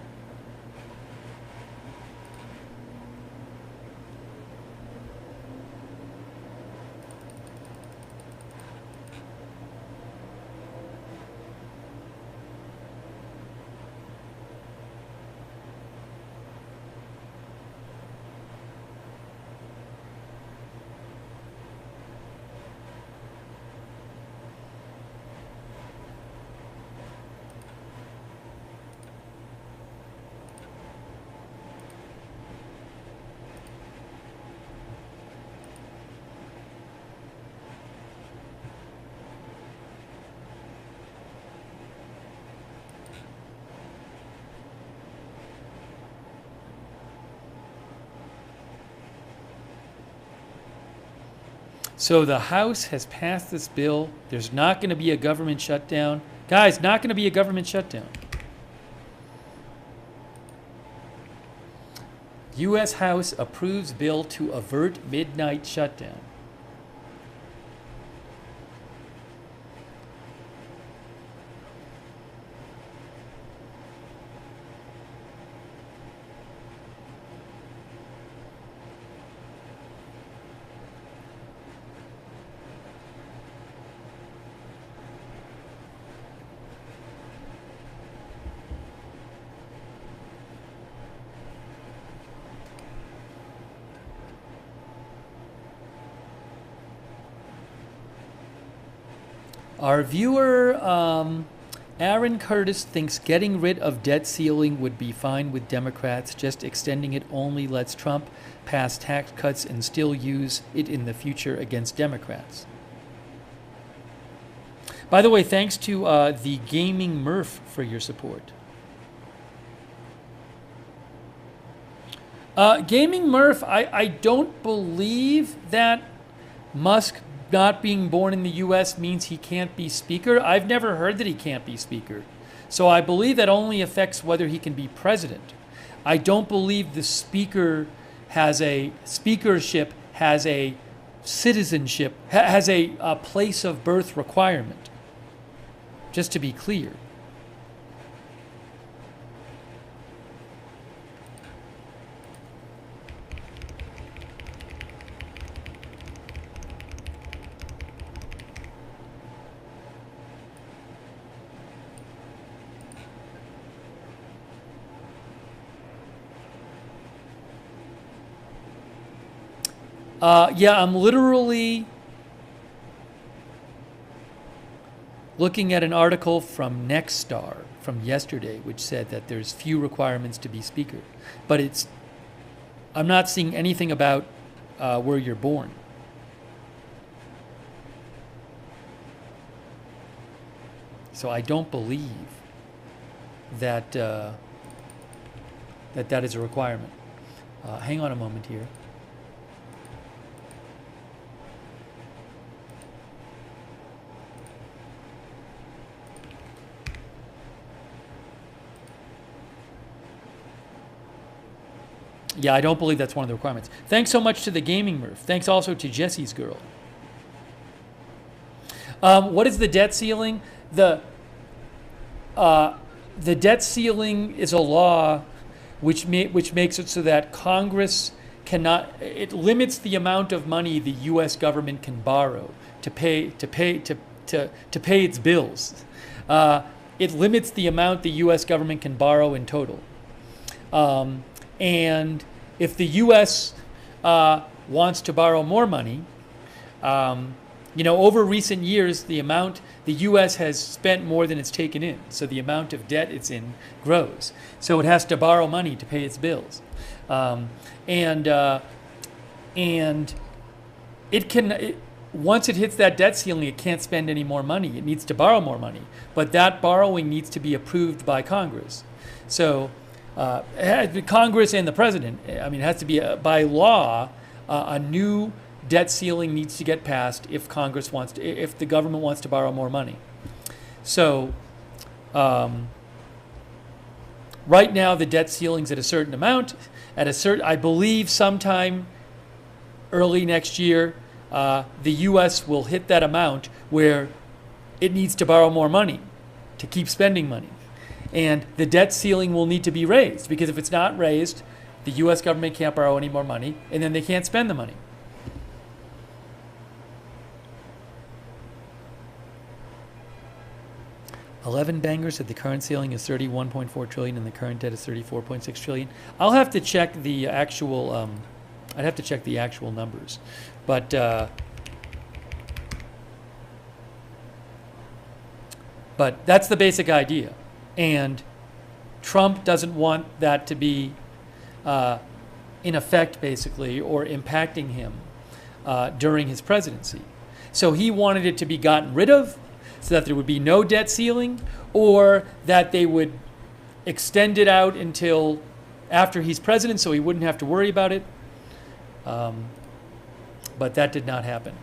So the House has passed this bill. There's not going to be a government shutdown. Guys, not going to be a government shutdown. U.S. House approves bill to avert midnight shutdown. Our viewer, Aaron Curtis, thinks getting rid of debt ceiling would be fine with Democrats. Just extending it only lets Trump pass tax cuts and still use it in the future against Democrats. By the way, thanks to the Gaming Murph for your support. Gaming Murph, I don't believe that Musk not being born in the U.S. means he can't be speaker. I've never heard that he can't be speaker. So I believe that only affects whether he can be president. I don't believe the speaker has a speakership, has a citizenship, has a place of birth requirement. Just to be clear. Yeah, I'm literally looking at an article from Nexstar from yesterday, which said that there's few requirements to be speaker. But I'm not seeing anything about where you're born. So I don't believe that that is a requirement. Hang on a moment here. Yeah, I don't believe that's one of the requirements. Thanks so much to the Gaming Murph. Thanks also to Jesse's Girl. What is the debt ceiling? The debt ceiling is a law which makes it so that Congress cannot. It limits the amount of money the U.S. government can borrow to pay its bills. It limits the amount the U.S. government can borrow in total. And if the U.S. Wants to borrow more money, over recent years, the amount the U.S. has spent more than it's taken in. So the amount of debt it's in grows. So it has to borrow money to pay its bills. And it can, once it hits that debt ceiling, it can't spend any more money. It needs to borrow more money. But that borrowing needs to be approved by Congress. So Congress and the president. I mean, it has to be by law. A new debt ceiling needs to get passed if Congress wants to, if the government wants to borrow more money. So, right now the debt ceiling's at a certain amount. I believe sometime early next year, the U.S. will hit that amount where it needs to borrow more money to keep spending money. And the debt ceiling will need to be raised, because if it's not raised, the U.S. government can't borrow any more money, and then they can't spend the money. $11 bangers said the current ceiling is $31.4 trillion and the current debt is $34.6 trillion. I'll have to check the actual. I'd have to check the actual numbers, but that's the basic idea, and Trump doesn't want that to be in effect, basically, or impacting him during his presidency. So he wanted it to be gotten rid of, so that there would be no debt ceiling, or that they would extend it out until after he's president so he wouldn't have to worry about it. But that did not happen.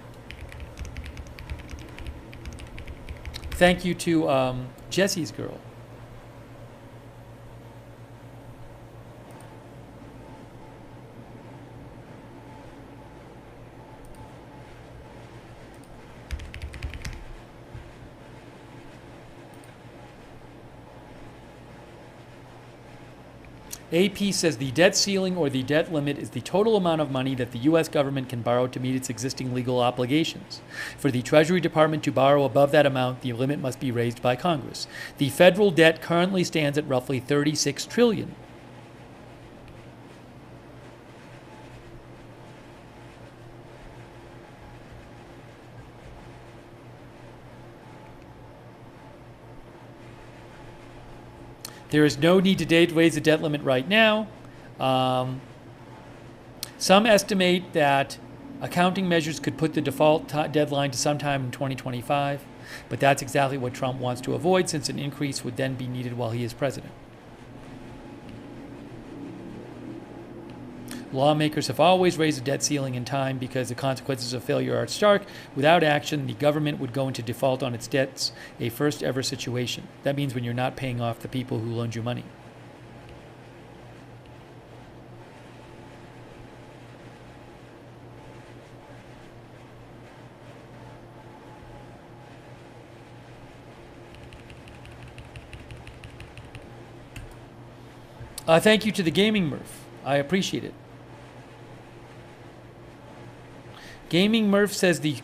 Thank you to Jesse's girl. AP says the debt ceiling or the debt limit is the total amount of money that the U.S. government can borrow to meet its existing legal obligations. For the Treasury Department to borrow above that amount, the limit must be raised by Congress. The federal debt currently stands at roughly $36 trillion. There is no need to raise the debt limit right now. Some estimate that accounting measures could put the default deadline to sometime in 2025, but that's exactly what Trump wants to avoid, since an increase would then be needed while he is president. Lawmakers have always raised the debt ceiling in time because the consequences of failure are stark. Without action, the government would go into default on its debts, a first ever situation. That means when you're not paying off the people who loaned you money. Thank you to the Gaming Murph. I appreciate it. Gaming Murph says the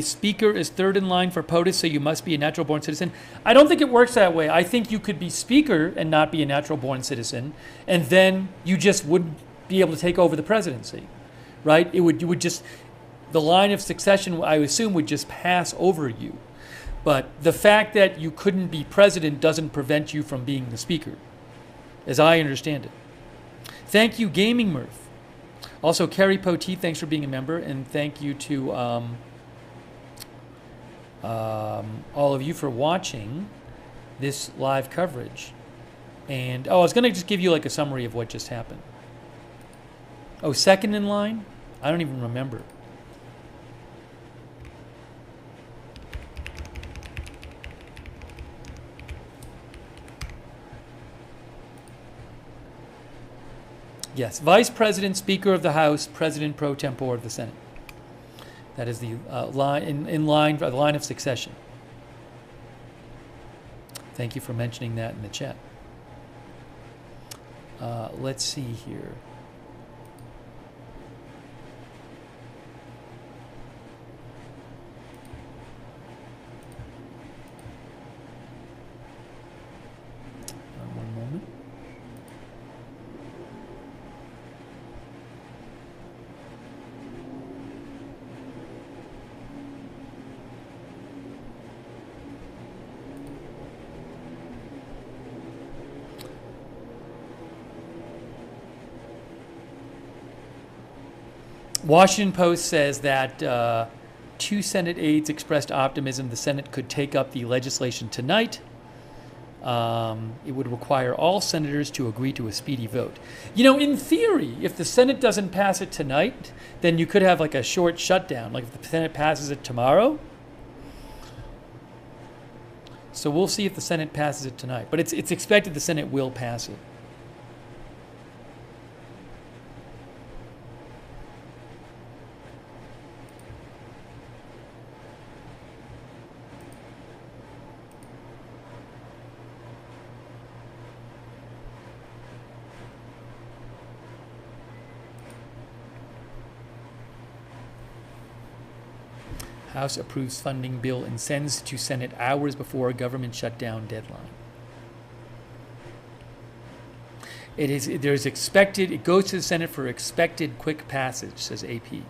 speaker is third in line for POTUS, so you must be a natural-born citizen. I don't think it works that way. I think you could be speaker and not be a natural-born citizen, and then you just wouldn't be able to take over the presidency, right? You would just, the line of succession, I assume, would just pass over you. But the fact that you couldn't be president doesn't prevent you from being the speaker, as I understand it. Thank you, Gaming Murph. Also, Carrie Poteet, thanks for being a member, and thank you to all of you for watching this live coverage. And, I was going to just give you like a summary of what just happened. Oh, second in line? I don't even remember. Yes, Vice President, Speaker of the House, President pro tempore of the Senate. That is the line of succession. Thank you for mentioning that in the chat. Let's see here. One moment. Washington Post says that two Senate aides expressed optimism the Senate could take up the legislation tonight. It would require all senators to agree to a speedy vote. You know, in theory, if the Senate doesn't pass it tonight, then you could have like a short shutdown, like if the Senate passes it tomorrow. So we'll see if the Senate passes it tonight. But it's expected the Senate will pass it. House approves funding bill and sends to Senate hours before a government shutdown deadline. It goes to the Senate for expected quick passage, says AP.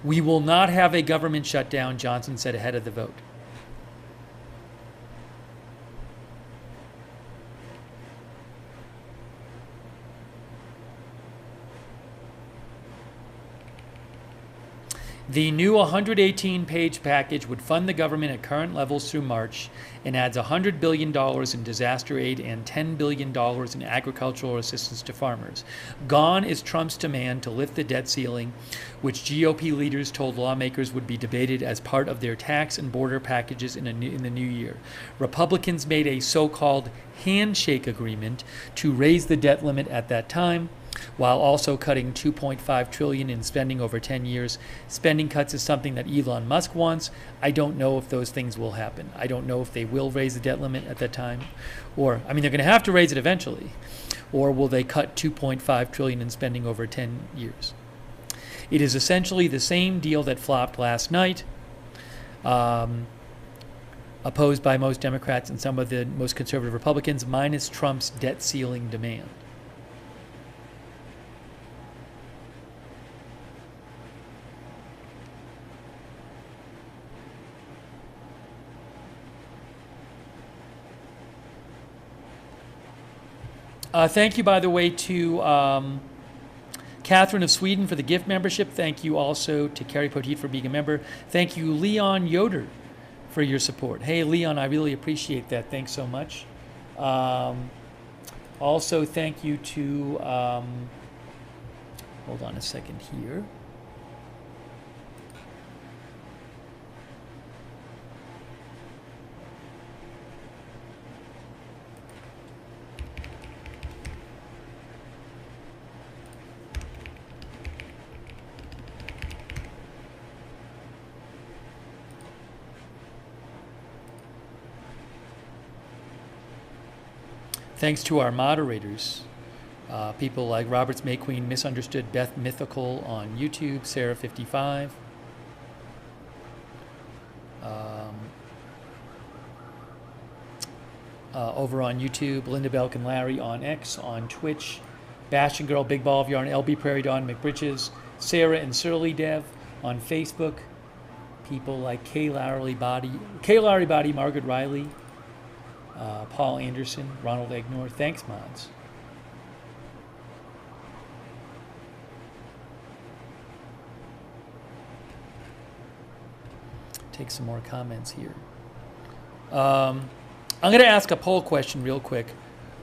We will not have a government shutdown, Johnson said ahead of the vote. The new 118-page package would fund the government at current levels through March and adds $100 billion in disaster aid and $10 billion in agricultural assistance to farmers. Gone is Trump's demand to lift the debt ceiling, which GOP leaders told lawmakers would be debated as part of their tax and border packages in the new year. Republicans made a so-called handshake agreement to raise the debt limit at that time, while also cutting $2.5 trillion in spending over 10 years. Spending cuts is something that Elon Musk wants. I don't know if those things will happen. I don't know if they will raise the debt limit at that time. Or, I mean, they're going to have to raise it eventually. Or will they cut $2.5 trillion in spending over 10 years? It is essentially the same deal that flopped last night, opposed by most Democrats and some of the most conservative Republicans, minus Trump's debt ceiling demand. Thank you, by the way, to Catherine of Sweden for the gift membership. Thank you also to Carrie Poteet for being a member. Thank you, Leon Yoder, for your support. Hey, Leon, I really appreciate that. Thanks so much. Also, thank you to, hold on a second here. Thanks to our moderators, people like Roberts Mayqueen, Misunderstood, Beth Mythical on YouTube, Sarah55. Over on YouTube, Linda Belk and Larry on X, on Twitch, Bastion Girl, Big Ball of Yarn, LB Prairie Dawn, McBritches, Sarah and Surly Dev on Facebook, people like Kay Lowry Body, Margaret Riley, Paul Anderson, Ronald Egnor. Thanks, mods. Take some more comments here. I'm going to ask a poll question real quick.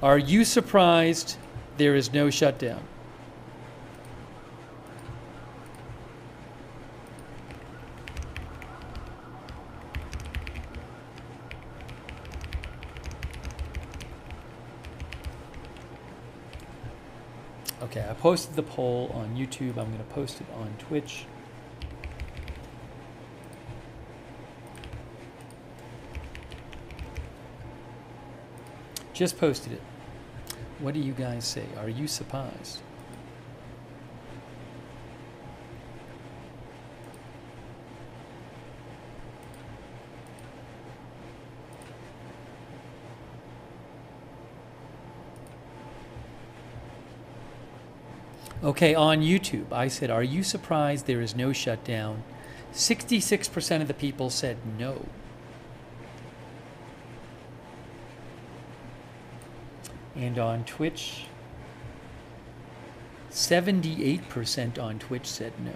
Are you surprised there is no shutdown? Okay, I posted the poll on YouTube. I'm going to post it on Twitch. Just posted it. What do you guys say? Are you surprised? Okay, on YouTube, I said, are you surprised there is no shutdown? 66% of the people said no. And on Twitch, 78% on Twitch said no.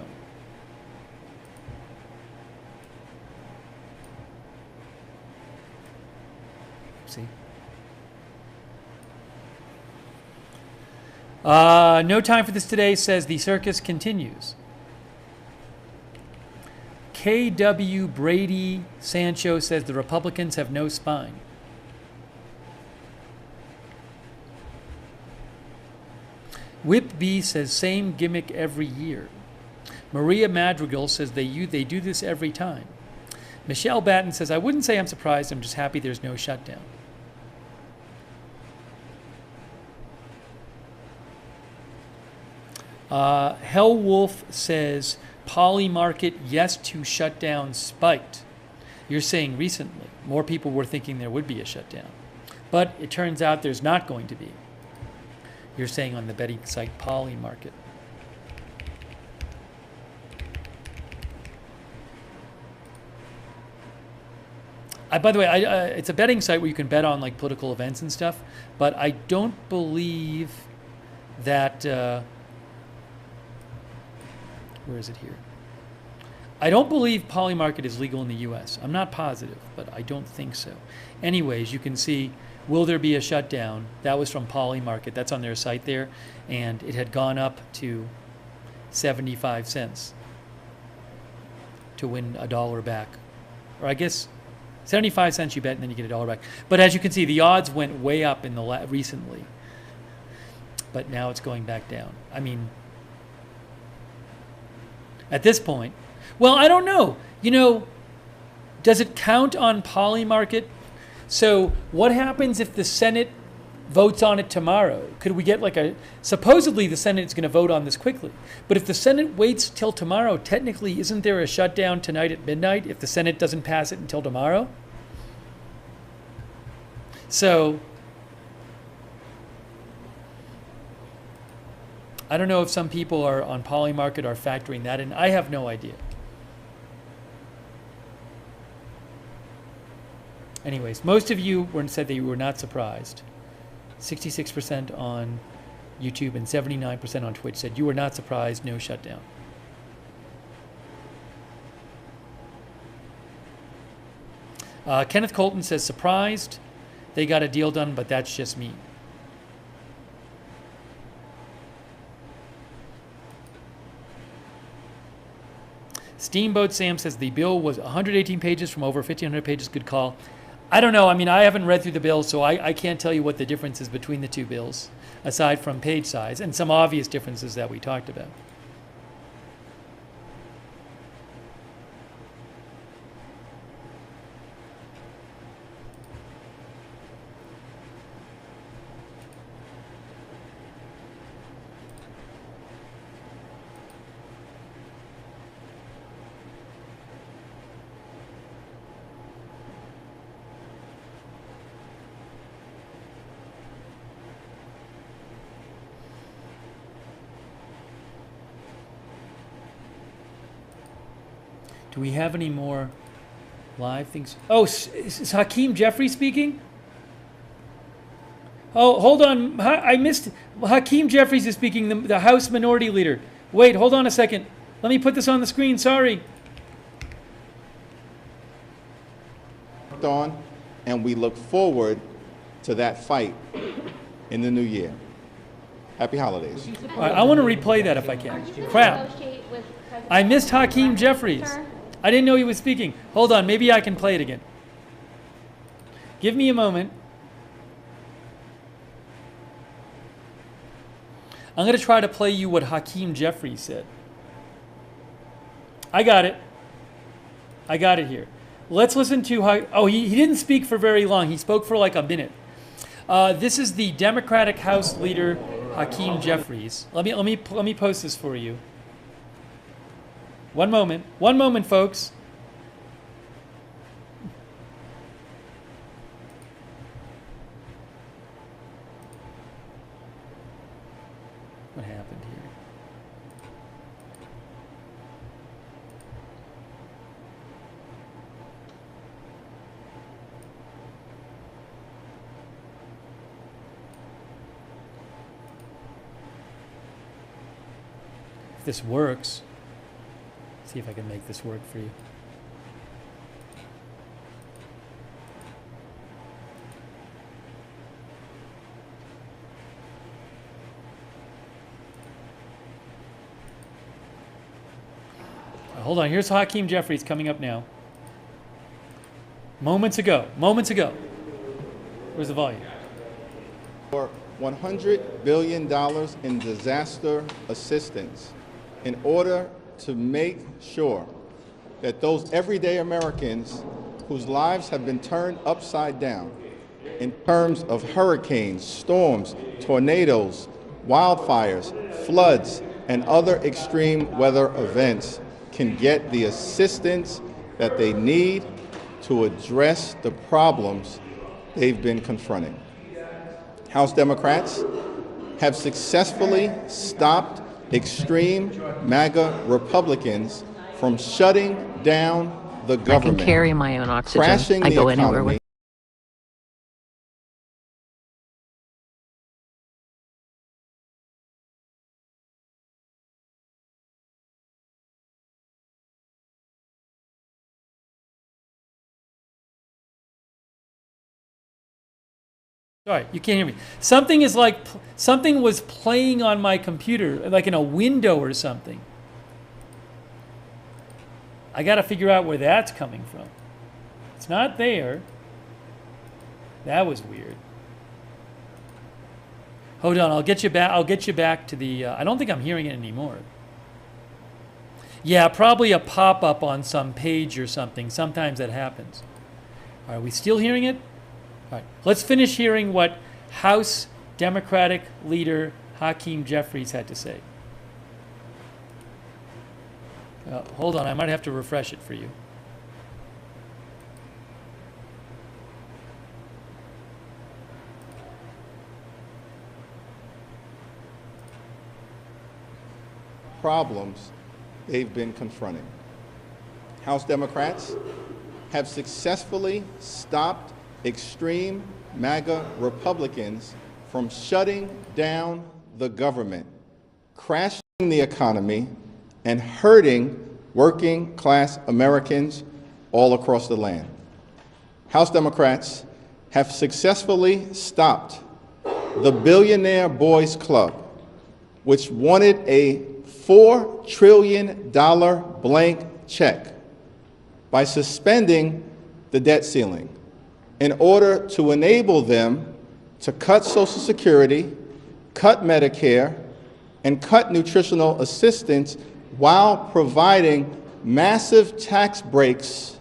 See? No time for this today says the circus continues. K.W. Brady Sancho says the Republicans have no spine. Whip B says same gimmick every year. Maria Madrigal says they do this every time. Michelle Batten says, I wouldn't say I'm surprised, I'm just happy there's no shutdown. Hell Wolf says, Poly market, yes to shutdown spiked. You're saying recently. More people were thinking there would be a shutdown. But it turns out there's not going to be. You're saying on the betting site Poly market. By the way, it's a betting site where you can bet on like political events and stuff, but I don't believe that, where is it here? I don't believe Polymarket is legal in the US. I'm not positive, but I don't think so. Anyways, you can see, will there be a shutdown? That was from Polymarket. That's on their site there, and it had gone up to 75 cents to win $1 back. Or I guess 75 cents you bet, and then you get $1 back. But as you can see, the odds went way up in the recently. But now it's going back down. I mean, at this point, well, I don't know. You know, does it count on Polymarket? So what happens if the Senate votes on it tomorrow? Could we get like a, supposedly the Senate is going to vote on this quickly. But if the Senate waits till tomorrow, technically isn't there a shutdown tonight at midnight if the Senate doesn't pass it until tomorrow? So I don't know if some people are on Polymarket are factoring that in. I have no idea. Anyways, most of you said that you were not surprised. 66% on YouTube and 79% on Twitch said you were not surprised, no shutdown. Kenneth Colton says surprised. They got a deal done, but that's just me. Steamboat Sam says the bill was 118 pages from over 1,500 pages. Good call. I don't know. I mean, I haven't read through the bill, so I can't tell you what the difference is between the two bills, aside from page size and some obvious differences that we talked about. Do we have any more live things? Oh, is Hakeem Jeffrey speaking? Oh, hold on. I missed. Hakeem Jeffries is speaking, the House Minority Leader. Wait, hold on a second. Let me put this on the screen. Sorry. On, and we look forward to that fight in the new year. Happy holidays. All right, I want to replay that if I can. Crap. I missed Hakeem Jeffries. I didn't know he was speaking. Hold on, maybe I can play it again. Give me a moment. I'm going to try to play you what Hakeem Jeffries said. I got it. I got it here. Let's listen to how, he didn't speak for very long. He spoke for like a minute. This is the Democratic House Leader, Hakeem Jeffries. Let me post this for you. One moment, folks. What happened here? If this works. See if I can make this work for you. Hold on. Here's Hakeem Jeffries coming up now. Moments ago. Where's the volume? For $100 billion in disaster assistance in order to make sure that those everyday Americans whose lives have been turned upside down in terms of hurricanes, storms, tornadoes, wildfires, floods, and other extreme weather events can get the assistance that they need to address the problems they've been confronting. House Democrats have successfully stopped extreme MAGA Republicans from shutting down the government, I can carry my own oxygen. crashing I the go economy, anywhere with Sorry, you can't hear me. Something was playing on my computer, like in a window or something. I got to figure out where that's coming from. It's not there. That was weird. Hold on, I'll get you back. I'll get you back to the. I don't think I'm hearing it anymore. Yeah, probably a pop-up on some page or something. Sometimes that happens. Are we still hearing it? All right, let's finish hearing what House Democratic leader Hakeem Jeffries had to say. Hold on, I might have to refresh it for you. Problems they've been confronting. House Democrats have successfully stopped extreme MAGA Republicans from shutting down the government, crashing the economy, and hurting working class Americans all across the land. House Democrats have successfully stopped the Billionaire Boys Club, which wanted a $4 trillion blank check, by suspending the debt ceiling in order to enable them to cut Social Security, cut Medicare, and cut nutritional assistance while providing massive tax breaks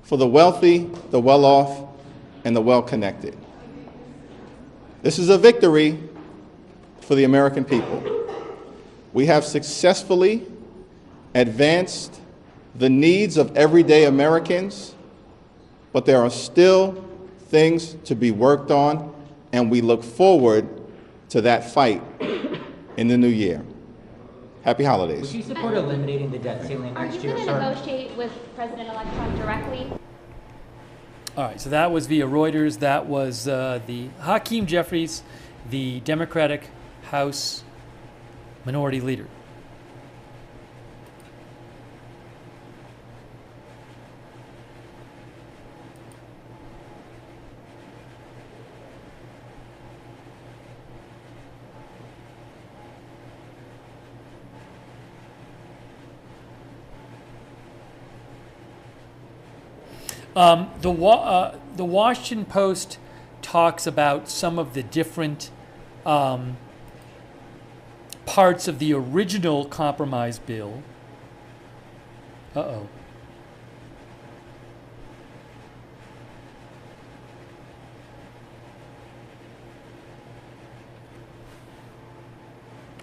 for the wealthy, the well-off, and the well-connected. This is a victory for the American people. We have successfully advanced the needs of everyday Americans, but there are still things to be worked on, and we look forward to that fight in the new year. Happy holidays. Would you support eliminating the debt ceiling next year, Are you sir? going to negotiate with President-elect Trump directly? All right, so that was via Reuters. That was the Hakeem Jeffries, the Democratic House Minority Leader. The Washington Post talks about some of the different parts of the original compromise bill. Uh-oh.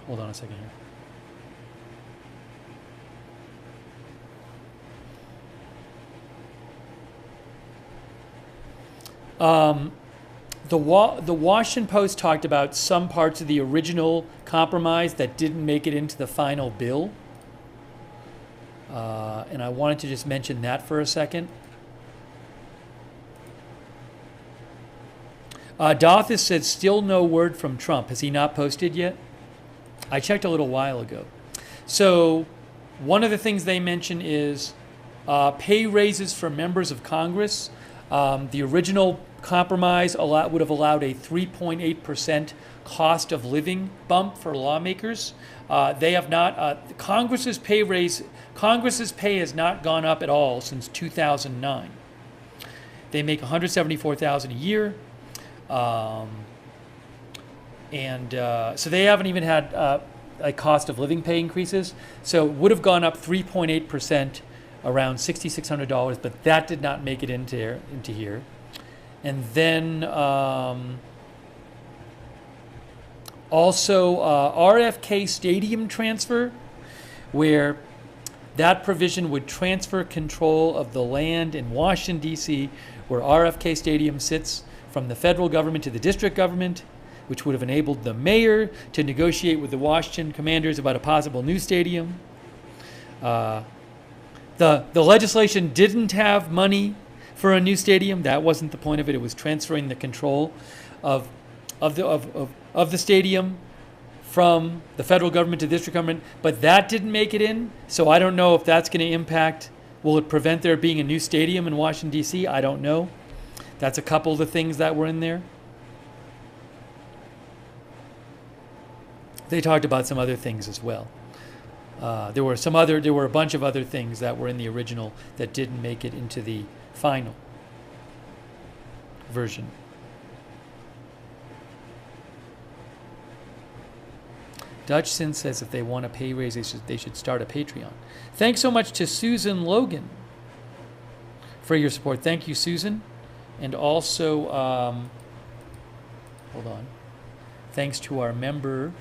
Hold on a second here. The Washington Post talked about some parts of the original compromise that didn't make it into the final bill. And I wanted to just mention that for a second. Dothis said, still no word from Trump. Has he not posted yet? I checked a little while ago. So one of the things they mention is pay raises for members of Congress. The original compromise would have allowed a 3.8% cost of living bump for lawmakers. They have not. Congress's pay raise Congress's pay has not gone up at all since 2009. They make $174,000 a year, so they haven't even had a cost of living pay increases. So it would have gone up 3.8%, around $6,600, but that did not make it into here. And then also RFK Stadium transfer, where that provision would transfer control of the land in Washington, D.C., where RFK Stadium sits, from the federal government to the district government, which would have enabled the mayor to negotiate with the Washington Commanders about a possible new stadium. The legislation didn't have money for a new stadium. That wasn't the point of it. It was transferring the control of the stadium from the federal government to the district government, but that didn't make it in. So I don't know if that's going to impact. Will it prevent there being a new stadium in Washington, D.C.? I don't know. That's a couple of the things that were in there. They talked about some other things as well. There were a bunch of other things that were in the original that didn't make it into the final version. Dutchson says if they want a pay raise, they should start a Patreon. Thanks so much to Susan Logan for your support. Thank you, Susan. And also, hold on. Thanks to our member,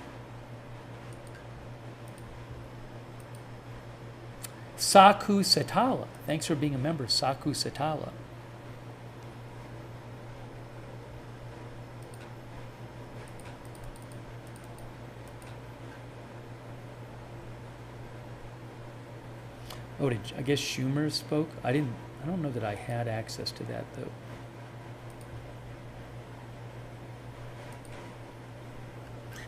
Saku Satala. Thanks for being a member, Saku Satala. Oh, I guess Schumer spoke? I don't know that I had access to that, though.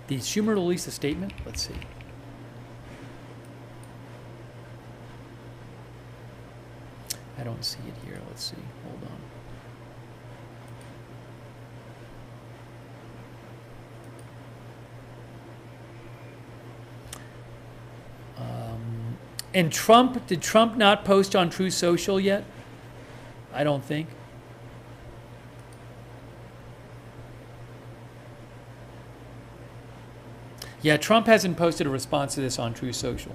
Did Schumer release a statement? Let's see. I don't see it here. Let's see. Hold on. And did Trump not post on Truth Social yet? I don't think. Yeah, Trump hasn't posted a response to this on Truth Social.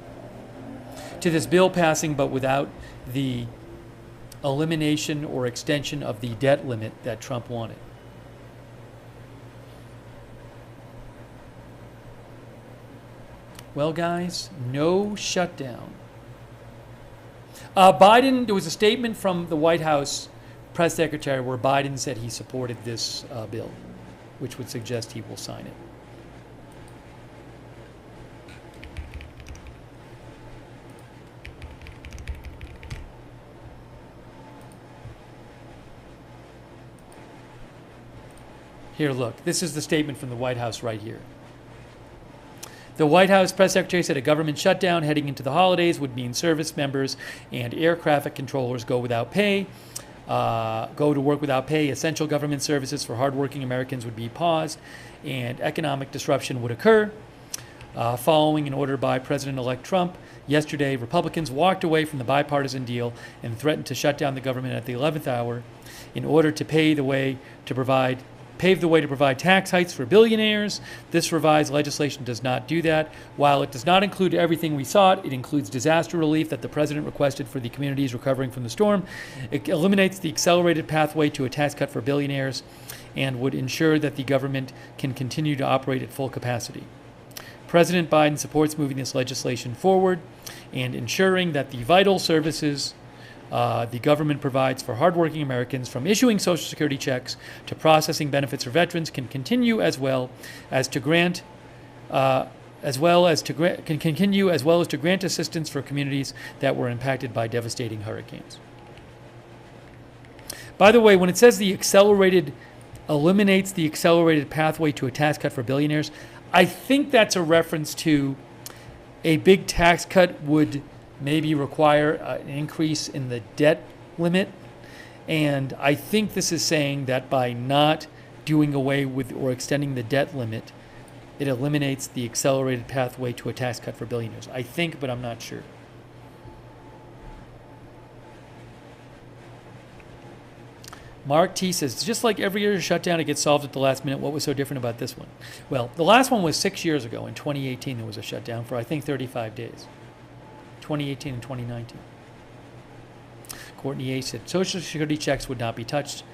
To this bill passing, but without the elimination or extension of the debt limit that Trump wanted. Well, guys, no shutdown. Biden, there was a statement from the White House press secretary where Biden said he supported this bill, which would suggest he will sign it. Here, look, this is the statement from the White House right here. The White House press secretary said a government shutdown heading into the holidays would mean service members and air traffic controllers go to work without pay. Essential government services for hardworking Americans would be paused, and economic disruption would occur. Following an order by President-elect Trump, yesterday, Republicans walked away from the bipartisan deal and threatened to shut down the government at the 11th hour in order to pave the way to provide tax hikes for billionaires. This revised legislation does not do that. While it does not include everything we sought, it includes disaster relief that the president requested for the communities recovering from the storm. It eliminates the accelerated pathway to a tax cut for billionaires and would ensure that the government can continue to operate at full capacity. President Biden supports moving this legislation forward and ensuring that the vital services the government provides for hardworking Americans, from issuing Social Security checks to processing benefits for veterans, can continue as well as to grant assistance for communities that were impacted by devastating hurricanes. By the way, when it says eliminates the accelerated pathway to a tax cut for billionaires, I think that's a reference to a big tax cut would maybe require an increase in the debt limit. And I think this is saying that by not doing away with or extending the debt limit, it eliminates the accelerated pathway to a tax cut for billionaires. I think, but I'm not sure. Mark T says, just like every year shutdown, it gets solved at the last minute. What was so different about this one? Well, the last one was 6 years ago. In 2018, there was a shutdown for, I think, 35 days. 2018 and 2019. Courtney A said, Social Security checks would not be touched.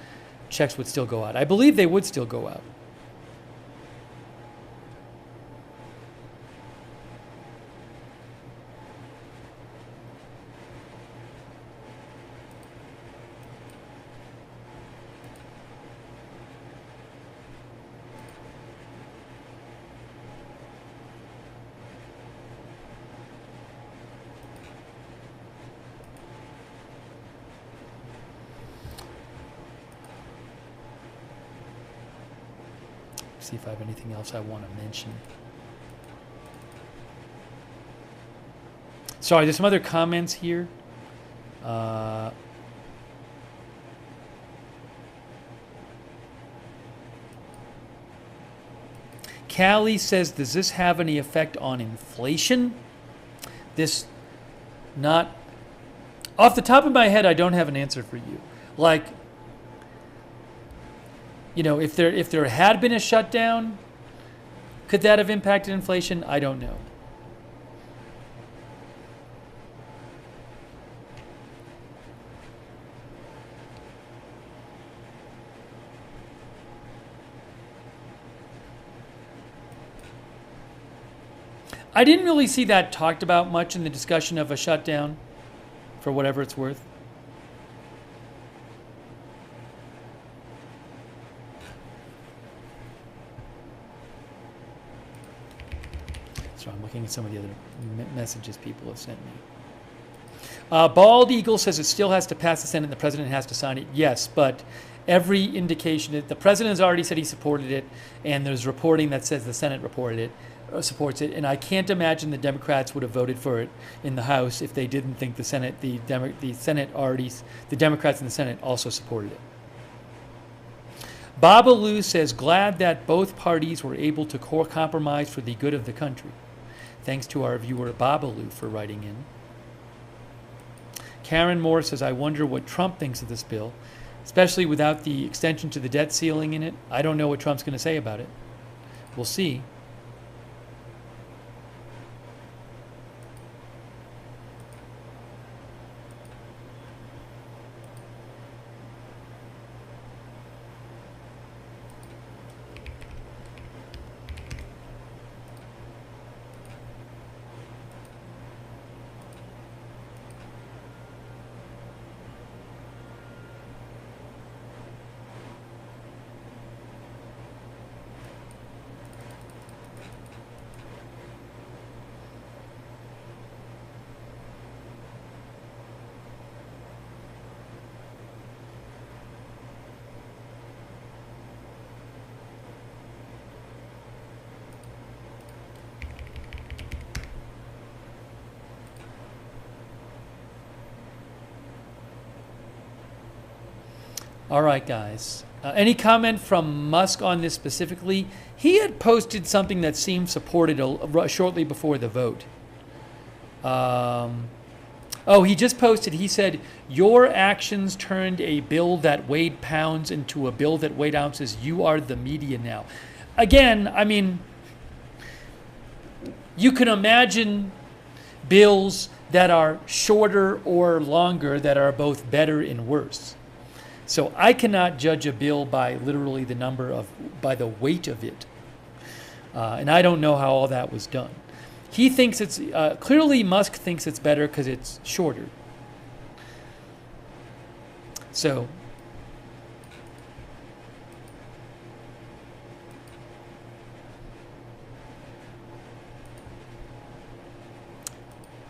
Checks would still go out. I believe they would still go out. See if I have anything else I want to mention. Sorry, there's some other comments here. Callie says, does this have any effect on inflation? This, not, off the top of my head, I don't have an answer for you. Like, you know, if there had been a shutdown, could that have impacted inflation? I don't know. I didn't really see that talked about much in the discussion of a shutdown, for whatever it's worth. So I'm looking at some of the other messages people have sent me. Bald Eagle says it still has to pass the Senate and the president has to sign it. Yes, but every indication that the president has already said he supported it, and there's reporting that says the Senate supports it, and I can't imagine the Democrats would have voted for it in the House if they didn't think the Democrats in the Senate also supported it. Babalu says, glad that both parties were able to compromise for the good of the country. Thanks to our viewer Babalu for writing in. Karen Moore says, I wonder what Trump thinks of this bill, especially without the extension to the debt ceiling in it. I don't know what Trump's going to say about it. We'll see. All right, guys. Any comment from Musk on this specifically? He had posted something that seemed supported shortly before the vote. He just posted, he said, your actions turned a bill that weighed pounds into a bill that weighed ounces. You are the media now. Again, I mean, you can imagine bills that are shorter or longer that are both better and worse. So I cannot judge a bill by literally by the weight of it. And I don't know how all that was done. He thinks it's, clearly Musk thinks it's better because it's shorter. So,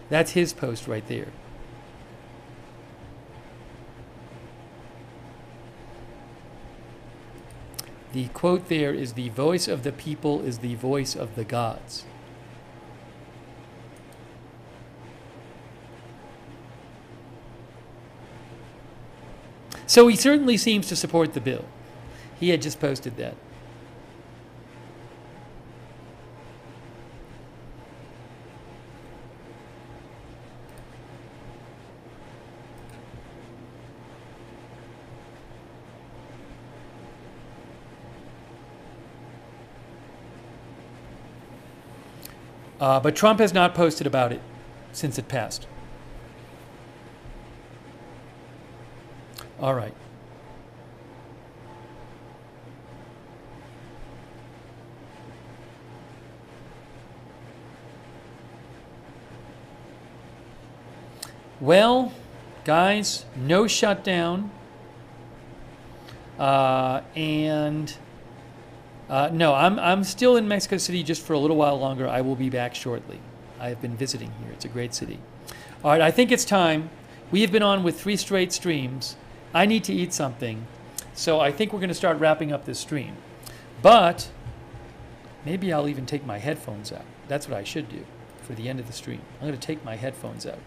that's his post right there. The quote there is, the voice of the people is the voice of the gods. So he certainly seems to support the bill. He had just posted that. But Trump has not posted about it since it passed. All right. Well, guys, no shutdown. No, I'm still in Mexico City just for a little while longer. I will be back shortly. I have been visiting here. It's a great city. All right, I think it's time. We have been on with 3 straight streams. I need to eat something. So I think we're going to start wrapping up this stream. But maybe I'll even take my headphones out. That's what I should do for the end of the stream. I'm going to take my headphones out.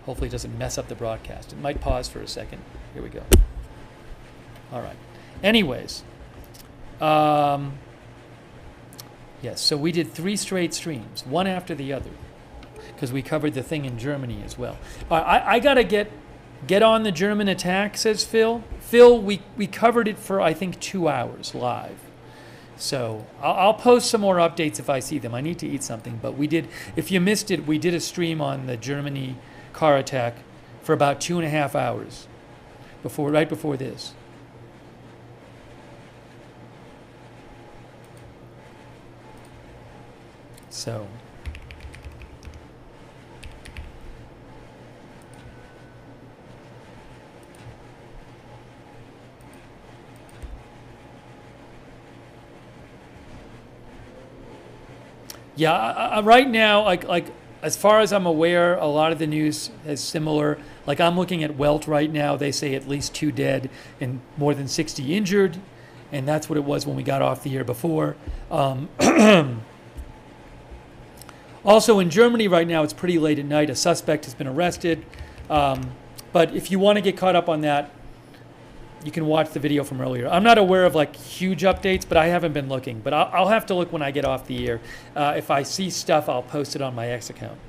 Hopefully it doesn't mess up the broadcast. It might pause for a second. Here we go. All right. Anyways. Yes, so we did 3 straight streams, one after the other, because we covered the thing in Germany as well. I got to get on the German attack, says Phil. Phil, we covered it for, I think, 2 hours live. So I'll post some more updates if I see them. I need to eat something. But we did, if you missed it, we did a stream on the Germany car attack for about 2.5 hours right before this. So yeah, right now, like as far as I'm aware, a lot of the news is similar. Like I'm looking at Welt right now. They say at least 2 dead and more than 60 injured, and that's what it was when we got off the air before. Also in Germany right now, it's pretty late at night. A suspect has been arrested. But if you want to get caught up on that, you can watch the video from earlier. I'm not aware of like huge updates, but I haven't been looking. But I'll have to look when I get off the air. If I see stuff, I'll post it on my X account,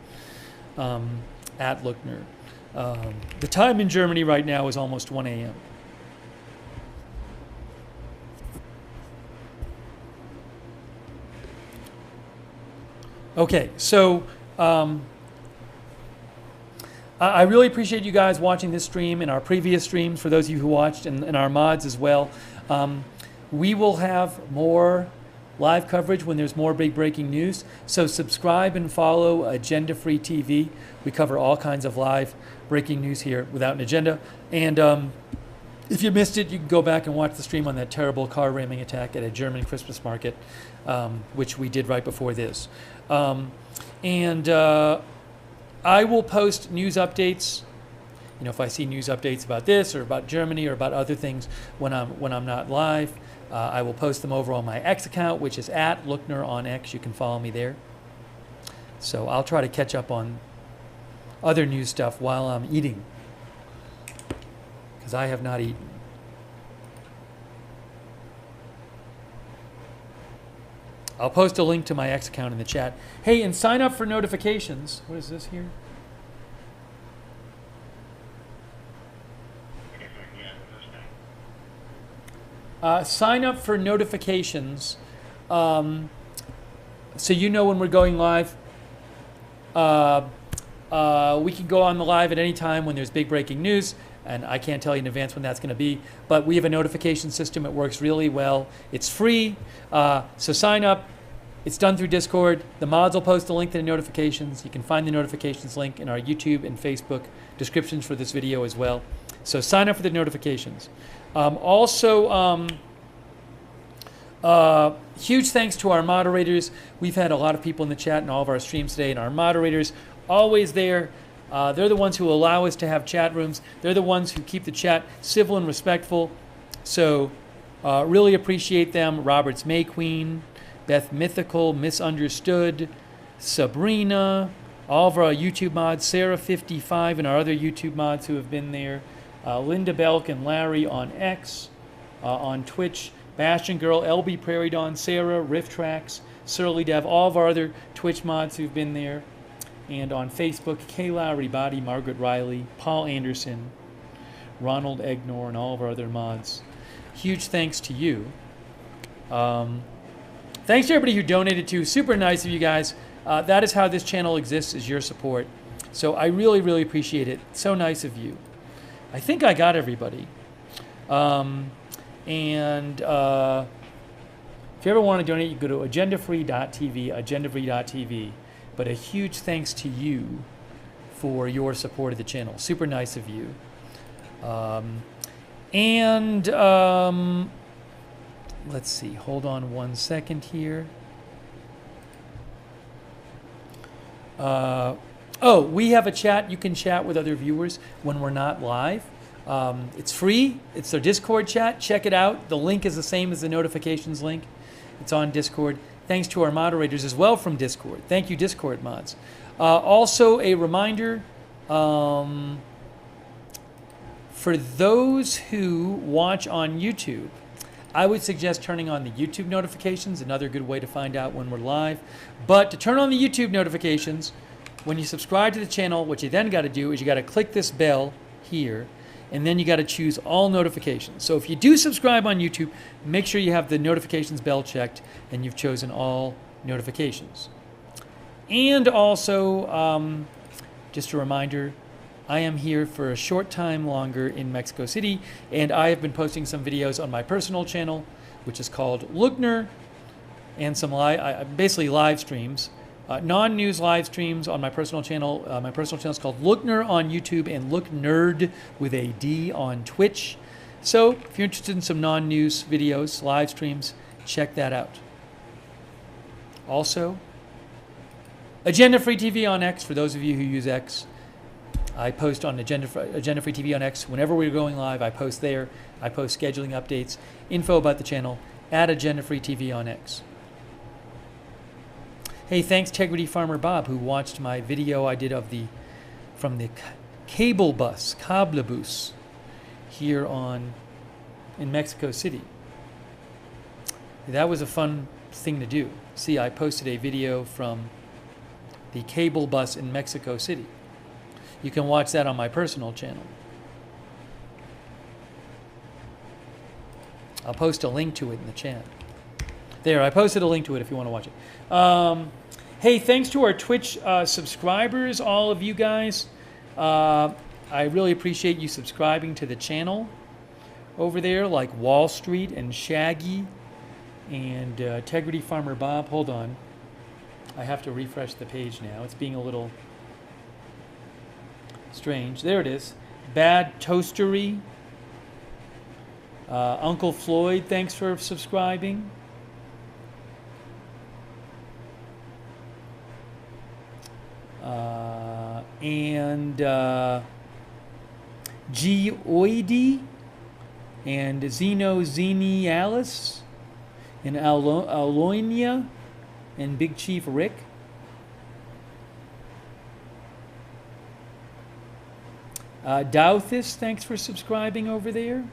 at Lookner. The time in Germany right now is almost 1 a.m. Okay, so I really appreciate you guys watching this stream and our previous streams, for those of you who watched, and our mods as well. We will have more live coverage when there's more big breaking news. So subscribe and follow Agenda Free TV. We cover all kinds of live breaking news here without an agenda. And if you missed it, you can go back and watch the stream on that terrible car ramming attack at a German Christmas market, which we did right before this. I will post news updates. You know, if I see news updates about this or about Germany or about other things when I'm not live, I will post them over on my X account, which is at Lookner on X. You can follow me there. So I'll try to catch up on other news stuff while I'm eating, because I have not eaten. I'll post a link to my X account in the chat. Hey, and sign up for notifications. What is this here? Sign up for notifications, so you know when we're going live. We can go on the live at any time when there's big breaking news, and I can't tell you in advance when that's going to be. But we have a notification system. It works really well. It's free, so sign up. It's done through Discord. The mods will post a link to the notifications. You can find the notifications link in our YouTube and Facebook descriptions for this video as well. So sign up for the notifications. Huge thanks to our moderators. We've had a lot of people in the chat in all of our streams today, and our moderators, always there. They're the ones who allow us to have chat rooms. They're the ones who keep the chat civil and respectful. So really appreciate them. Robert's May Queen, Beth Mythical, Misunderstood, Sabrina, all of our YouTube mods, Sarah55 and our other YouTube mods who have been there, Linda Belk and Larry on X, on Twitch, Bastion Girl, LB Prairie Dawn, Sarah, Riff Tracks, Surly Dev, all of our other Twitch mods who've been there, and on Facebook, Kay Lowry Body, Margaret Riley, Paul Anderson, Ronald Egnor, and all of our other mods. Huge thanks to you. Thanks to everybody who donated too. Super nice of you guys. That is how this channel exists, is your support. So I really, really appreciate it. So nice of you. I think I got everybody. If you ever want to donate, you go to agendafree.tv, agendafree.tv. But a huge thanks to you for your support of the channel. Super nice of you. Let's see. Hold on 1 second here. We have a chat. You can chat with other viewers when we're not live. It's free. It's their Discord chat. Check it out. The link is the same as the notifications link. It's on Discord. Thanks to our moderators as well from Discord. Thank you, Discord mods. Also, a reminder, for those who watch on YouTube, I would suggest turning on the YouTube notifications, another good way to find out when we're live. But to turn on the YouTube notifications, when you subscribe to the channel, what you then got to do is you got to click this bell here, and then you got to choose all notifications. So if you do subscribe on YouTube, make sure you have the notifications bell checked and you've chosen all notifications. And also, just a reminder, I am here for a short time longer in Mexico City, and I have been posting some videos on my personal channel, which is called Lookner, and some basically live streams, non-news live streams on my personal channel. My personal channel is called Lookner on YouTube and Look Nerd with a D on Twitch. So if you're interested in some non-news videos, live streams, check that out. Also, Agenda Free TV on X, for those of you who use X. I post on Agenda Free TV on X. Whenever we're going live, I post there. I post scheduling updates, info about the channel at Agenda Free TV on X. Hey, thanks Integrity Farmer Bob, who watched my video I did from the cable bus, cablebus, here in Mexico City. That was a fun thing to do. See, I posted a video from the cable bus in Mexico City. You can watch that on my personal channel. I'll post a link to it in the chat. There, I posted a link to it if you want to watch it. Hey, thanks to our Twitch subscribers, all of you guys. I really appreciate you subscribing to the channel over there, like Wall Street and Shaggy and Integrity Farmer Bob. Hold on. I have to refresh the page now. It's being a little strange. There it is. Bad Toastery. Uncle Floyd, thanks for subscribing. G. Oidi and Zeno Zenialis and Aloynia and Big Chief Rick. Douthis, thanks for subscribing over there.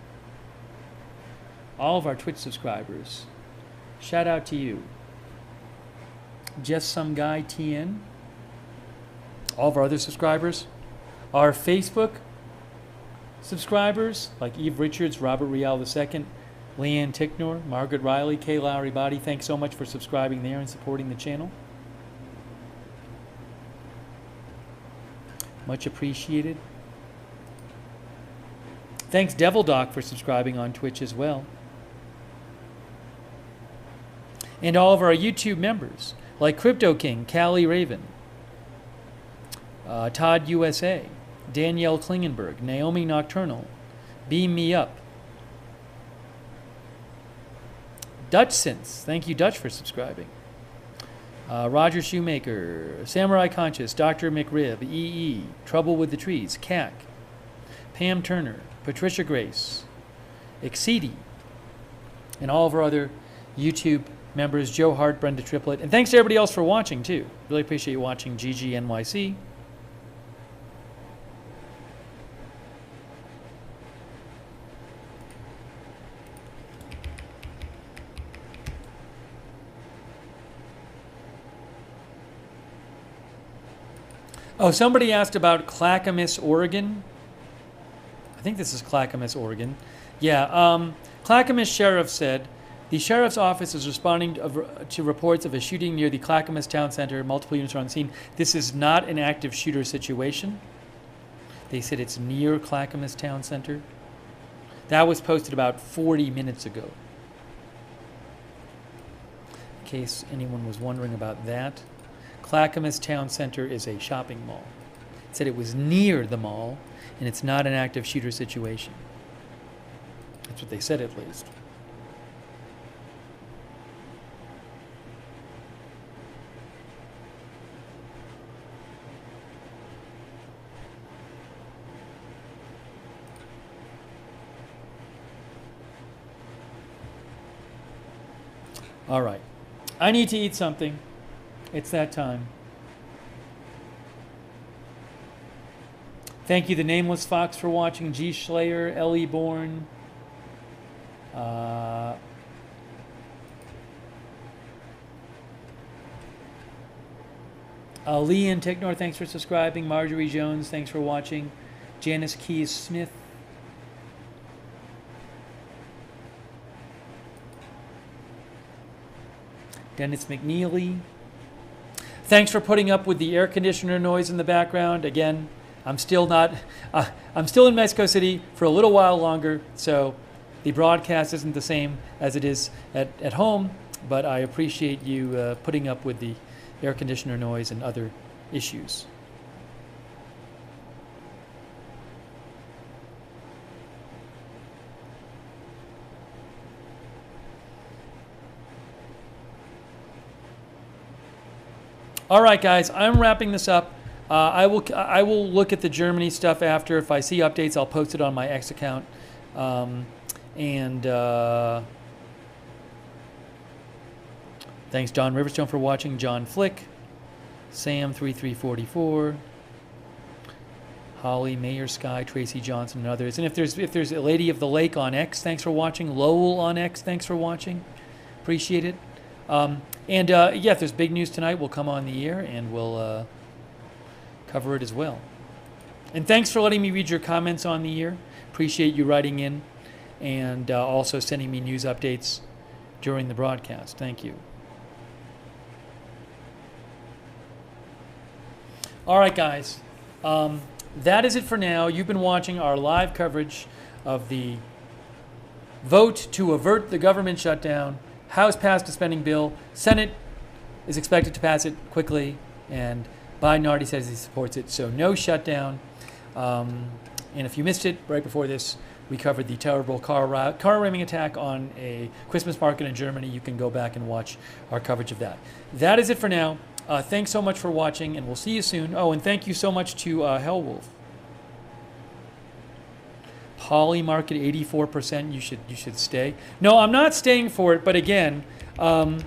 All of our Twitch subscribers. Shout out to you. Just Some Guy TN. All of our other subscribers. Our Facebook subscribers, like Eve Richards, Robert Rial II, Leanne Ticknor, Margaret Riley, Kay Lowry Body. Thanks so much for subscribing there and supporting the channel. Much appreciated. Thanks Devil Doc for subscribing on Twitch as well. And all of our YouTube members, like Crypto King, Callie Raven, Todd USA, Danielle Klingenberg, Naomi Nocturnal, Beam Me Up, Dutch Synths, thank you Dutch for subscribing, Roger Shoemaker, Samurai Conscious, Dr. McRib, EE, Trouble with the Trees, CAC, Pam Turner, Patricia Grace, Exceedy, and all of our other YouTube members, Joe Hart, Brenda Triplett, and thanks to everybody else for watching too. Really appreciate you watching GGNYC. Oh, somebody asked about Clackamas, Oregon. I think this is Clackamas, Oregon. Yeah, Clackamas Sheriff said The sheriff's office is responding to reports of a shooting near the Clackamas Town Center. Multiple units are on scene. This is not an active shooter situation. They said it's near Clackamas Town Center. That was posted about 40 minutes ago. In case anyone was wondering about that. Clackamas Town Center is a shopping mall. It said it was near the mall, and it's not an active shooter situation. That's what they said, at least. All right. I need to eat something. It's that time. Thank you, the Nameless Fox, for watching. G. Schleyer, Ellie Bourne. Lee and Ticknor, thanks for subscribing. Marjorie Jones, thanks for watching. Janice Keys Smith. Dennis McNeely. Thanks for putting up with the air conditioner noise in the background. Again, I'm still in Mexico City for a little while longer, so the broadcast isn't the same as it is at home, but I appreciate you putting up with the air conditioner noise and other issues. All right, guys, I'm wrapping this up. I will look at the Germany stuff after. If I see updates, I'll post it on my X account. Thanks, John Riverstone, for watching. John Flick, Sam3344, Holly, Mayor Sky, Tracy Johnson, and others. And if there's a Lady of the Lake on X, thanks for watching. Lowell on X, thanks for watching. Appreciate it. Yeah, if there's big news tonight, we'll come on the air and we'll cover it as well. And thanks for letting me read your comments on the air. Appreciate you writing in and also sending me news updates during the broadcast. Thank you. All right, guys. That is it for now. You've been watching our live coverage of the vote to avert the government shutdown. House passed a spending bill. Senate is expected to pass it quickly, and Biden already says he supports it, so no shutdown. And if you missed it right before this, we covered the terrible car ramming attack on a Christmas market in Germany. You can go back and watch our coverage of that. That is it for now. Thanks so much for watching, and we'll see you soon. Oh, and thank you so much to Hellwolf. Poly market 84%. You should stay. No, I'm not staying for it. But again, what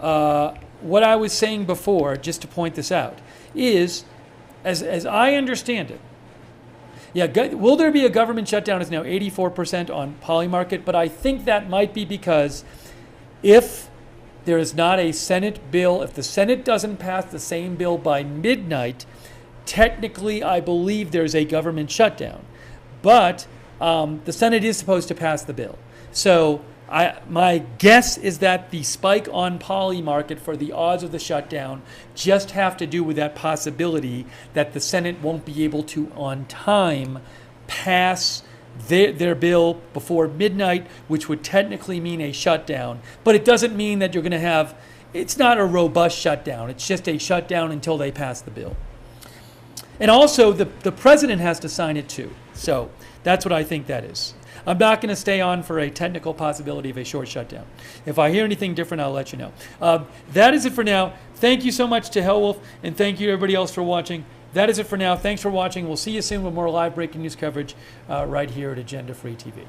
I was saying before, just to point this out, is as I understand it. Yeah, will there be a government shutdown? Is now 84% on Poly market, but I think that might be because if there is not a Senate bill, if the Senate doesn't pass the same bill by midnight, technically I believe there's a government shutdown. But the Senate is supposed to pass the bill. So my guess is that the spike on Poly market for the odds of the shutdown just have to do with that possibility that the Senate won't be able to on time pass their bill before midnight, which would technically mean a shutdown. But it doesn't mean that you're going to have, it's not a robust shutdown. It's just a shutdown until they pass the bill. And also, the president has to sign it too. So that's what I think that is. I'm not going to stay on for a technical possibility of a short shutdown. If I hear anything different, I'll let you know. That is it for now. Thank you so much to Hellwolf, and thank you to everybody else for watching. That is it for now. Thanks for watching. We'll see you soon with more live breaking news coverage right here at Agenda Free TV.